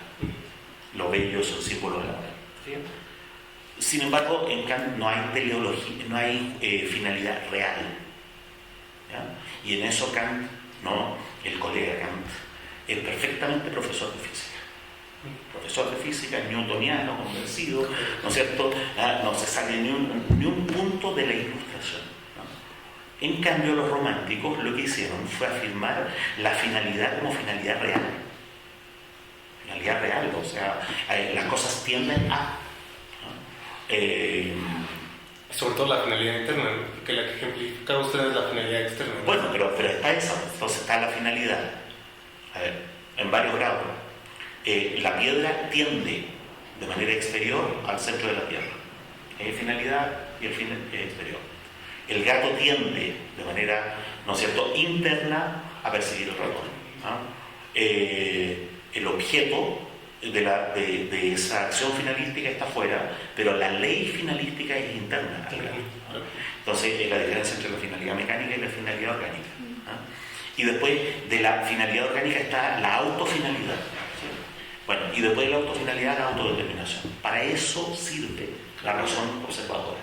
Lo bello es un símbolo de la moral. ¿Sí? Sin embargo, en Kant no hay teleología, no hay finalidad real. ¿Ya? Y en eso Kant, no, el colega Kant, es perfectamente profesor de física. profesor de física, newtoniano, convencido, ¿no es cierto? No se sale ni un punto de la ilustración, ¿no? En cambio, los románticos lo que hicieron fue afirmar la finalidad como finalidad real. Finalidad real, o sea, las cosas tienden a... ¿no? Sobre todo la finalidad interna, que la que ejemplifica usted es la finalidad externa. Bueno, pero está esa, entonces está la finalidad. A ver, en varios grados. La piedra tiende de manera exterior al centro de la Tierra. Finalidad y el fin exterior. El gato tiende de manera, ¿no es cierto?, interna a perseguir el ratón, ¿no? El objeto de esa acción finalística está afuera, pero la ley finalística es interna al gato, ¿no? Entonces es la diferencia entre la finalidad mecánica y la finalidad orgánica, ¿no? Y después de la finalidad orgánica está la autofinalidad, ¿sí? Bueno, y después de la autofinalidad, la autodeterminación. Para eso sirve la razón observadora,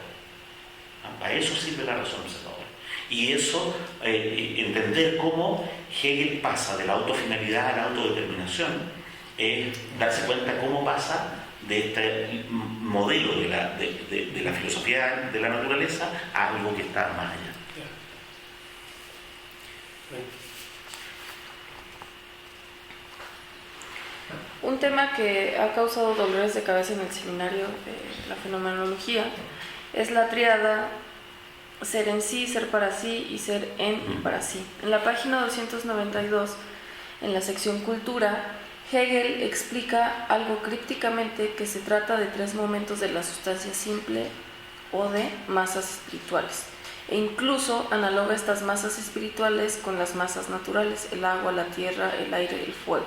¿no? Para eso sirve la razón observadora. Y eso, entender cómo Hegel pasa de la autofinalidad a la autodeterminación, es darse cuenta cómo pasa de este modelo de la filosofía de la naturaleza a algo que está más allá. Un tema que ha causado dolores de cabeza en el seminario de la fenomenología es la tríada ser en sí, ser para sí y ser en y para sí. En la página 292, en la sección Cultura, Hegel explica algo crípticamente que se trata de tres momentos de la sustancia simple o de masas espirituales, e incluso analoga estas masas espirituales con las masas naturales, el agua, la tierra, el aire, el fuego.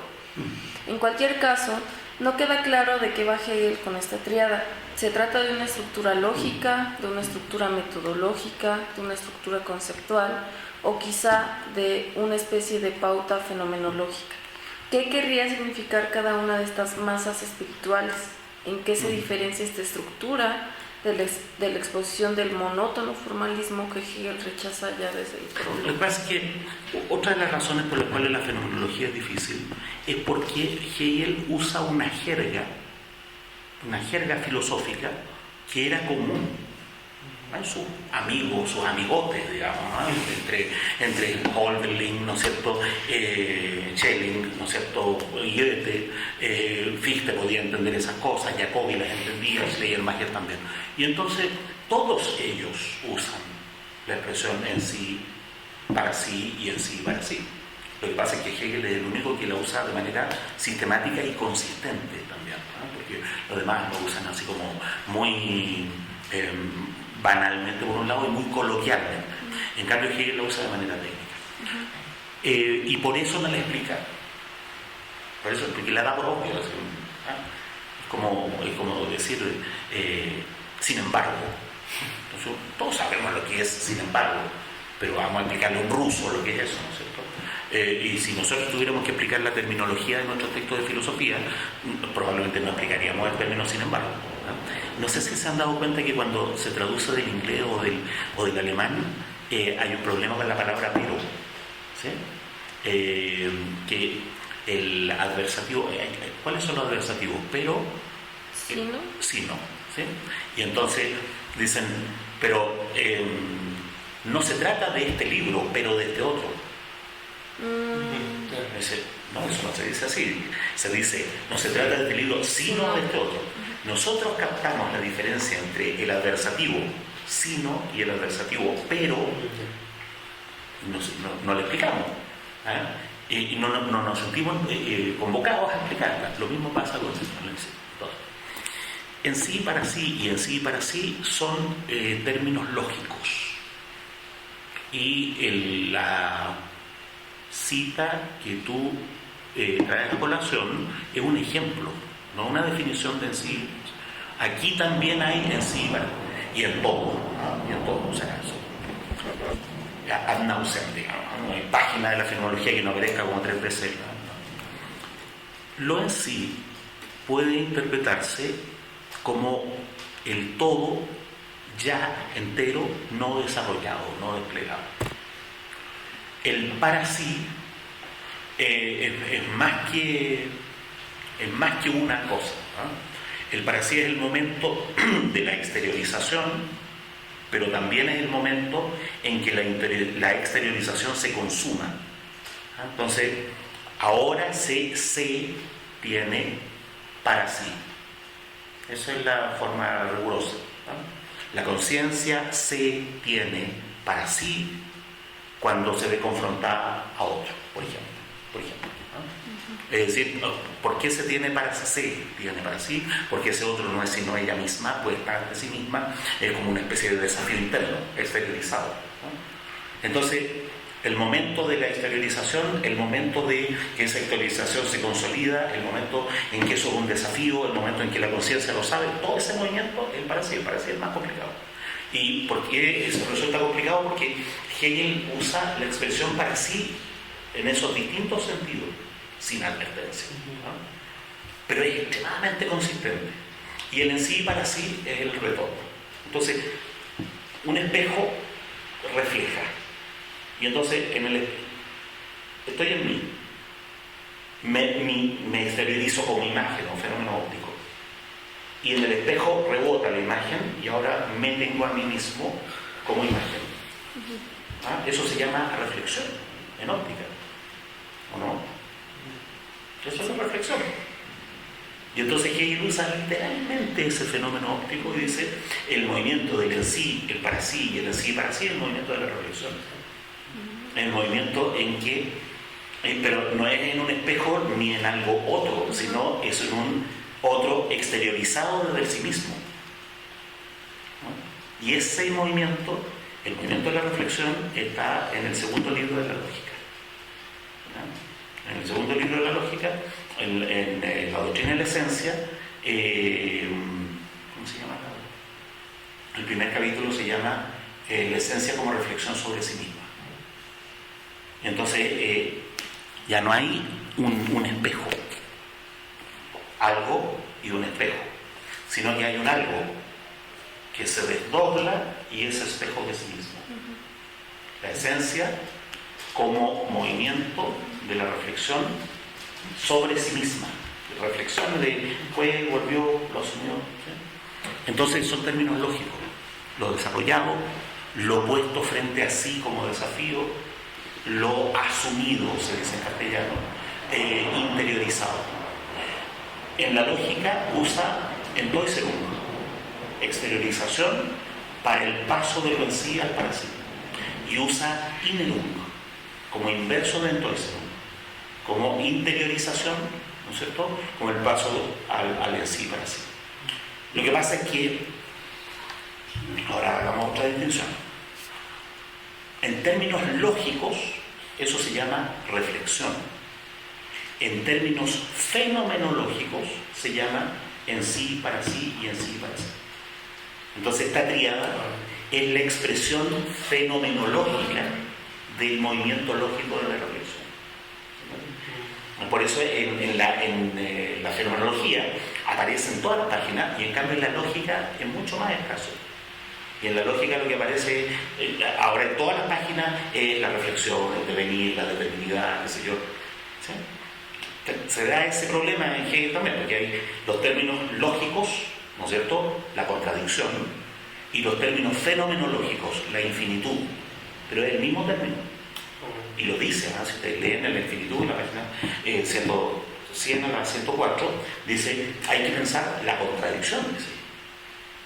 En cualquier caso, no queda claro de qué va Hegel con esta tríada. Se trata de una estructura lógica, de una estructura metodológica, de una estructura conceptual o quizá de una especie de pauta fenomenológica. ¿Qué querría significar cada una de estas masas espirituales? ¿En qué se diferencia esta estructura de la exposición del monótono formalismo que Hegel rechaza ya desde el prólogo? Lo que pasa es que otra de las razones por las cuales la fenomenología es difícil es porque Hegel usa una jerga filosófica que era común a sus amigos, sus amigotes, digamos, ¿no? entre Hölderlin, ¿no es cierto?, Schelling, ¿no es cierto?, Goethe, Fichte podía entender esas cosas, Jacobi las entendía, Schleiermacher también. Y entonces todos ellos usan la expresión en sí, para sí y en sí, para sí. Lo que pasa es que Hegel es el único que la usa de manera sistemática y consistente también, ¿no? Porque los demás lo usan así como muy banalmente por un lado y muy coloquialmente. En cambio Hegel lo usa de manera técnica. Y por eso no la explica. Por eso, porque la da por obvio. Es como decir, sin embargo. Entonces, todos sabemos lo que es sin embargo, pero vamos a explicarle a un ruso lo que es eso, ¿no es cierto? Y si nosotros tuviéramos que explicar la terminología de nuestros textos de filosofía, probablemente no explicaríamos el término sin embargo, ¿no? No sé si se han dado cuenta que cuando se traduce del inglés o del alemán, hay un problema con la palabra pero, ¿sí? Que el adversativo, ¿cuáles son los adversativos? Pero, ¿Sino? Sino, ¿sí? Y entonces dicen, pero no se trata de este libro, pero de este otro. No, eso no se dice así. Se dice, no se trata de este libro, sino de este otro. Nosotros captamos la diferencia entre el adversativo sino y el adversativo pero no le explicamos, ¿eh? Y no nos sentimos convocados a explicarla. Lo mismo pasa con en sí para sí y en sí para sí son términos lógicos, y la cita que tú traes a colación es un ejemplo, no una definición de en sí. Aquí también hay en sí y en todo, o sea, ad nauseam, digamos, ¿no? Hay páginas de la fenomenología que no aparezca como 3 veces. Lo en sí puede interpretarse como el todo ya entero, no desarrollado, no desplegado. El para sí es más que es más que una cosa. El para sí es el momento de la exteriorización, pero también es el momento en que la exteriorización se consuma. Entonces, ahora se tiene para sí. Esa es la forma rigurosa. La conciencia se tiene para sí cuando se ve confrontada a otro, por ejemplo. Es decir, ¿por qué se tiene para sí? Se tiene para sí, porque ese otro no es sino ella misma, pues estar ante sí misma, es como una especie de desafío interno, exteriorizado. Entonces, el momento de la exteriorización, el momento de que esa exteriorización se consolida, el momento en que eso es un desafío, el momento en que la conciencia lo sabe, todo ese movimiento, el para sí es más complicado. ¿Y por qué eso resulta complicado? Porque Hegel usa la expresión para sí en esos distintos sentidos, sin advertencia, ¿no? Pero es extremadamente consistente. Y el en sí y para sí es el retorno. Entonces, un espejo refleja. Y entonces, estoy en mí. Me exteriorizo como imagen, un fenómeno óptico. Y en el espejo rebota la imagen y ahora me tengo a mí mismo como imagen. Eso se llama reflexión en óptica. ¿O no? Eso es una reflexión. Y entonces Hegel usa literalmente ese fenómeno óptico y dice el movimiento del en sí, el para sí y el en sí para sí, el movimiento de la reflexión. El movimiento en que, pero no es en un espejo ni en algo otro, sino es en un otro exteriorizado desde sí mismo. ¿No? Y ese movimiento, el movimiento de la reflexión, está en el segundo libro de la lógica. En el segundo libro de la lógica, en la doctrina de la esencia, ¿cómo se llama? El primer capítulo se llama la esencia como reflexión sobre sí misma. Entonces, ya no hay un espejo, algo y un espejo, sino que hay un algo que se desdobla y es espejo de sí mismo. La esencia como movimiento de la reflexión sobre sí misma, reflexión de fue, volvió, lo asumió. ¿Sí? Entonces son términos lógicos, lo desarrollado, lo puesto frente a sí como desafío, lo asumido, se dice en castellano, interiorizado. En la lógica usa en todo ese uno, exteriorización para el paso de lo en sí al para sí, y usa inelum como inverso de entonces, como interiorización, ¿no es cierto?, como el paso al en sí para sí. Lo que pasa es que, ahora hagamos otra distinción. En términos lógicos, eso se llama reflexión. En términos fenomenológicos, se llama en sí para sí y en sí para sí. Entonces, esta tríada es la expresión fenomenológica del movimiento lógico de la reflexión. Por eso en la fenomenología aparece en todas las páginas y en cambio en la lógica es mucho más escaso. Y en la lógica lo que aparece ahora en todas las páginas es la reflexión, el devenir, la determinidad, qué sé yo. ¿Sí? Se da ese problema en Hegel también, porque hay los términos lógicos, ¿no es cierto?, la contradicción, y los términos fenomenológicos, la infinitud. Pero es el mismo término. Y lo dice, ¿no? Si ustedes leen en la infinitud, en la página 100 a la 104, dice, hay que pensar la contradicción. Dice.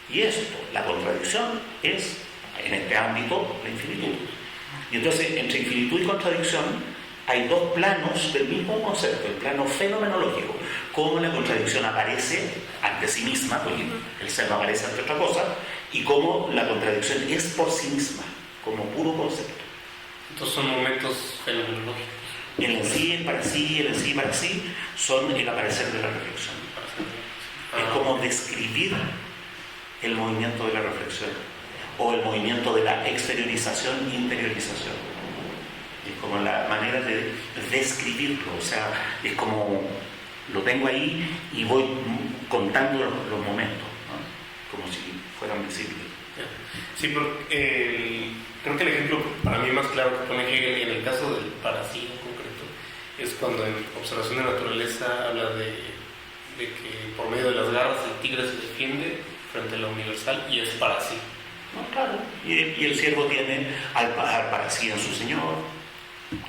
Y esto, la contradicción es, en este ámbito, la infinitud. Y entonces, entre infinitud y contradicción, hay dos planos del mismo concepto, el plano fenomenológico, cómo la contradicción aparece ante sí misma, porque el ser no aparece ante otra cosa, y cómo la contradicción es por sí misma, como puro concepto. Estos son momentos fenomenológicos. El en sí, el para sí, el en sí, para sí, son el aparecer de la reflexión. Es como describir el movimiento de la reflexión, o el movimiento de la exteriorización, interiorización. Es como la manera de describirlo, o sea, es como lo tengo ahí y voy contando los momentos, ¿no? Como si fueran visibles. Sí, porque creo que el ejemplo para mí más claro que pone Hegel en el caso del para sí en concreto es cuando en Observación de Naturaleza habla de de que por medio de las garras el tigre se defiende frente a la universal y es para sí. No, claro. Y el siervo tiene al para sí en su señor,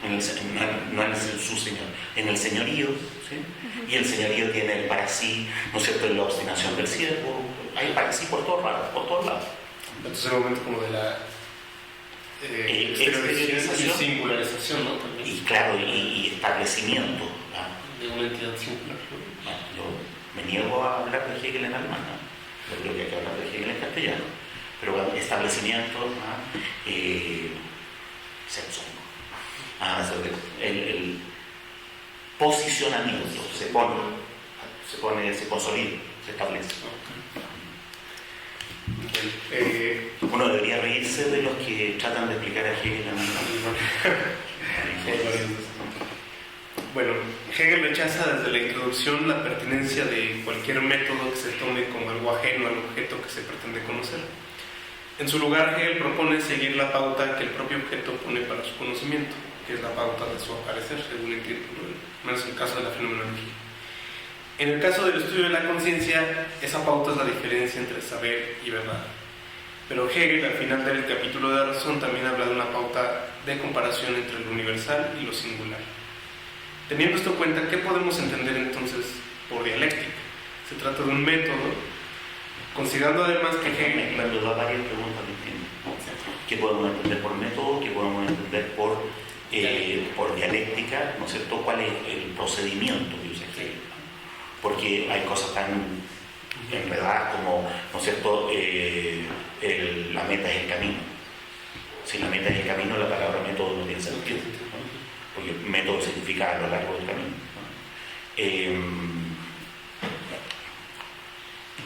no en su señor, en el señorío, ¿sí? Y el señorío tiene el para sí, ¿no es cierto?, en la obstinación del siervo. Hay para sí por todos lados. Entonces el momento como de la exteriorización y singularización, ¿no? También. Y claro, y establecimiento, ¿no?, de una entidad singular. Bueno, yo me niego a hablar de Hegel en alemán, ¿no? Yo creo que hay que hablar de Hegel en castellano, pero bueno, establecimiento, ¿no?, sexo, el posicionamiento se consolida, se establece. Uno debería reírse de los que tratan de explicar a Hegel en Bueno, Hegel rechaza desde la introducción la pertinencia de cualquier método que se tome como algo ajeno al objeto que se pretende conocer. En su lugar, Hegel propone seguir la pauta que el propio objeto pone para su conocimiento, que es la pauta de su aparecer, según entiendo, menos en el caso de la fenomenología. En el caso del estudio de la conciencia, esa pauta es la diferencia entre saber y verdad. Pero Hegel, al final del capítulo de la razón, también habla de una pauta de comparación entre lo universal y lo singular. Teniendo esto en cuenta, ¿qué podemos entender entonces por dialéctica? Se trata de un método, considerando además que Hegel... Me da varias preguntas distintas. ¿Qué podemos entender por método? ¿Qué podemos entender por dialéctica? ¿No es cierto? ¿Cuál es el procedimiento que usa Hegel? Porque hay cosas tan enredadas como, ¿no es cierto?, la meta es el camino. Si la meta es el camino, la palabra método no tiene sentido, ¿no? Porque método significa a lo largo del camino, ¿no?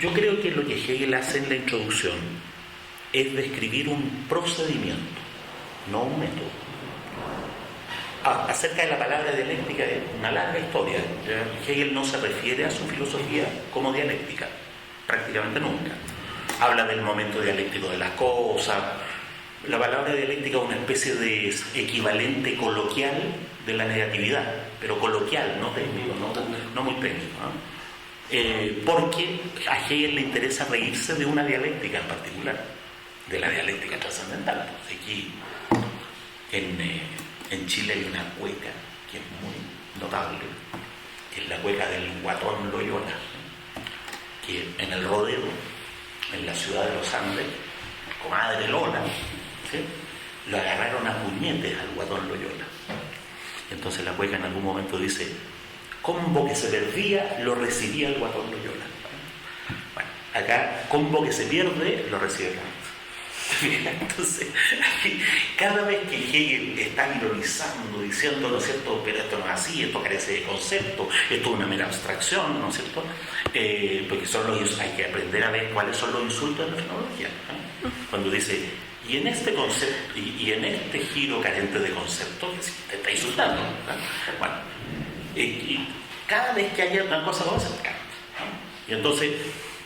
Yo creo que lo que Hegel hace en la introducción es describir un procedimiento, no un método. Acerca de la palabra dialéctica es una larga historia. Hegel no se refiere a su filosofía como dialéctica, prácticamente nunca. Habla del momento dialéctico de las cosas. La palabra dialéctica es una especie de equivalente coloquial de la negatividad, pero coloquial, no técnico, no muy técnico, ¿no? Porque a Hegel le interesa reírse de una dialéctica en particular, de la dialéctica trascendental. Aquí en Chile hay una cueca que es muy notable, que es la cueca del Guatón Loyola, que en el rodeo, en la ciudad de los Andes, comadre Lola, ¿sí?, lo agarraron a puñetes al Guatón Loyola. Entonces la cueca en algún momento dice: combo que se perdía lo recibía el Guatón Loyola. Bueno, acá combo que se pierde lo recibe el Guatón. Entonces, cada vez que Hegel está ironizando, diciendo, ¿no es cierto?, pero esto no es así, esto carece de concepto, esto es una mera abstracción, ¿no es cierto?, porque hay que aprender a ver cuáles son los insultos de la fenomenología, ¿no? Cuando dice, y en este concepto, y en este giro carente de concepto, te está insultando, ¿no? Bueno, y cada vez que haya una cosa, vamos a sacar, ¿no? Y entonces,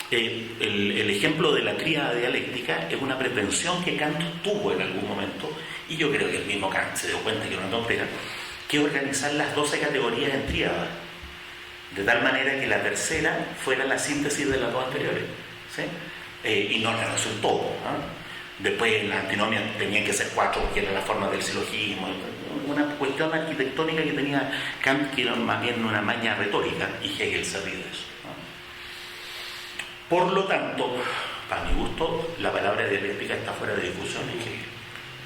el ejemplo de la tríada dialéctica es una pretensión que Kant tuvo en algún momento, y yo creo que el mismo Kant se dio cuenta que era una tontera, que organizar las 12 categorías en tríada, de tal manera que la tercera fuera la síntesis de las dos anteriores, ¿sí? Y no le resultó, ¿no? Después en la antinomia tenían que ser 4 porque era la forma del silogismo, una cuestión arquitectónica que tenía Kant, que era más bien una maña retórica, y Hegel se ríe de eso, ¿no? Por lo tanto, para mi gusto, la palabra dialéctica está fuera de discusión y que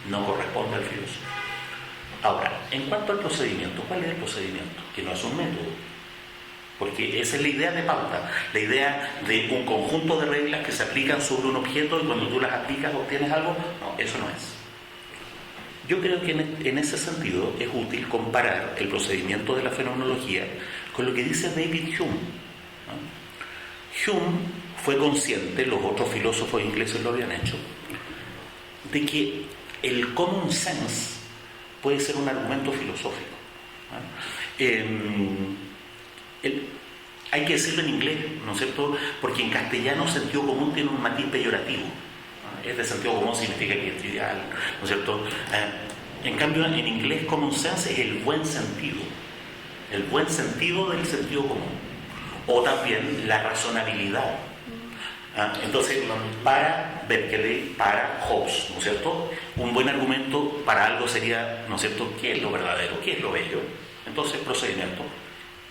no corresponde al filósofo. Ahora, en cuanto al procedimiento, ¿cuál es el procedimiento? Que no es un método, porque esa es la idea de pauta, la idea de un conjunto de reglas que se aplican sobre un objeto y cuando tú las aplicas obtienes algo. No, eso no es. Yo creo que en ese sentido es útil comparar el procedimiento de la fenomenología con lo que dice David Hume, ¿no? Hume fue consciente, los otros filósofos ingleses lo habían hecho, de que el common sense puede ser un argumento filosófico, ¿no? Hay que decirlo en inglés, ¿no es cierto?, porque en castellano sentido común tiene un matiz peyorativo, ¿no? Es de sentido común, significa que es trivial, ¿no es cierto? En cambio, en inglés common sense es el buen sentido del sentido común, o también la razonabilidad. Entonces, para Berkeley, para Hobbes, ¿no es cierto?, un buen argumento para algo sería, ¿no es cierto?, ¿qué es lo verdadero? ¿Qué es lo bello? Entonces, procedimiento.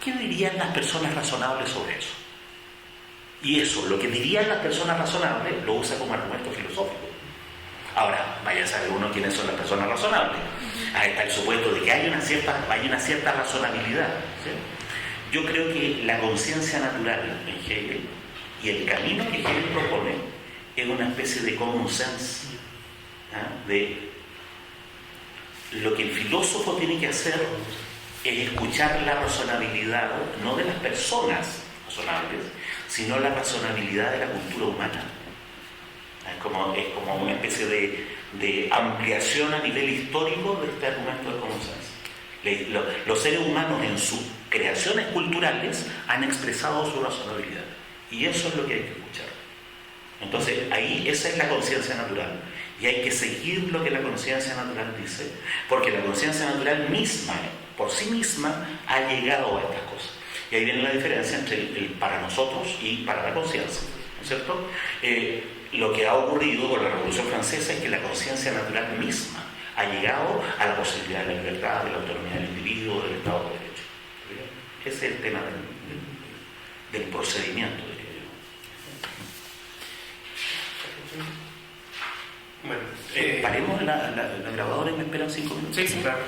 ¿Qué dirían las personas razonables sobre eso? Y eso, lo que dirían las personas razonables, lo usa como argumento filosófico. Ahora, vaya a saber uno quiénes son las personas razonables. Ahí está el supuesto de que hay una cierta razonabilidad, ¿sí? Yo creo que la conciencia natural en Hegel y el camino que Hegel propone es una especie de common sense, de lo que el filósofo tiene que hacer es escuchar la razonabilidad, no de las personas razonables, sino la razonabilidad de la cultura humana. Es como una especie de ampliación a nivel histórico de este argumento de common sense. Los seres humanos en sus creaciones culturales han expresado su razonabilidad, y eso es lo que hay que escuchar. Entonces ahí esa es la conciencia natural, y hay que seguir lo que la conciencia natural dice, porque la conciencia natural misma, por sí misma, ha llegado a estas cosas. Y ahí viene la diferencia entre el para nosotros y para la conciencia, ¿no es cierto? Lo que ha ocurrido con la Revolución Francesa es que la conciencia natural misma ha llegado a la posibilidad de la libertad, de la autonomía del individuo, del Estado de Derecho. Ese es el tema del procedimiento, diría yo. Bueno, paremos la grabadora y me esperan 5 minutos. Sí, claro.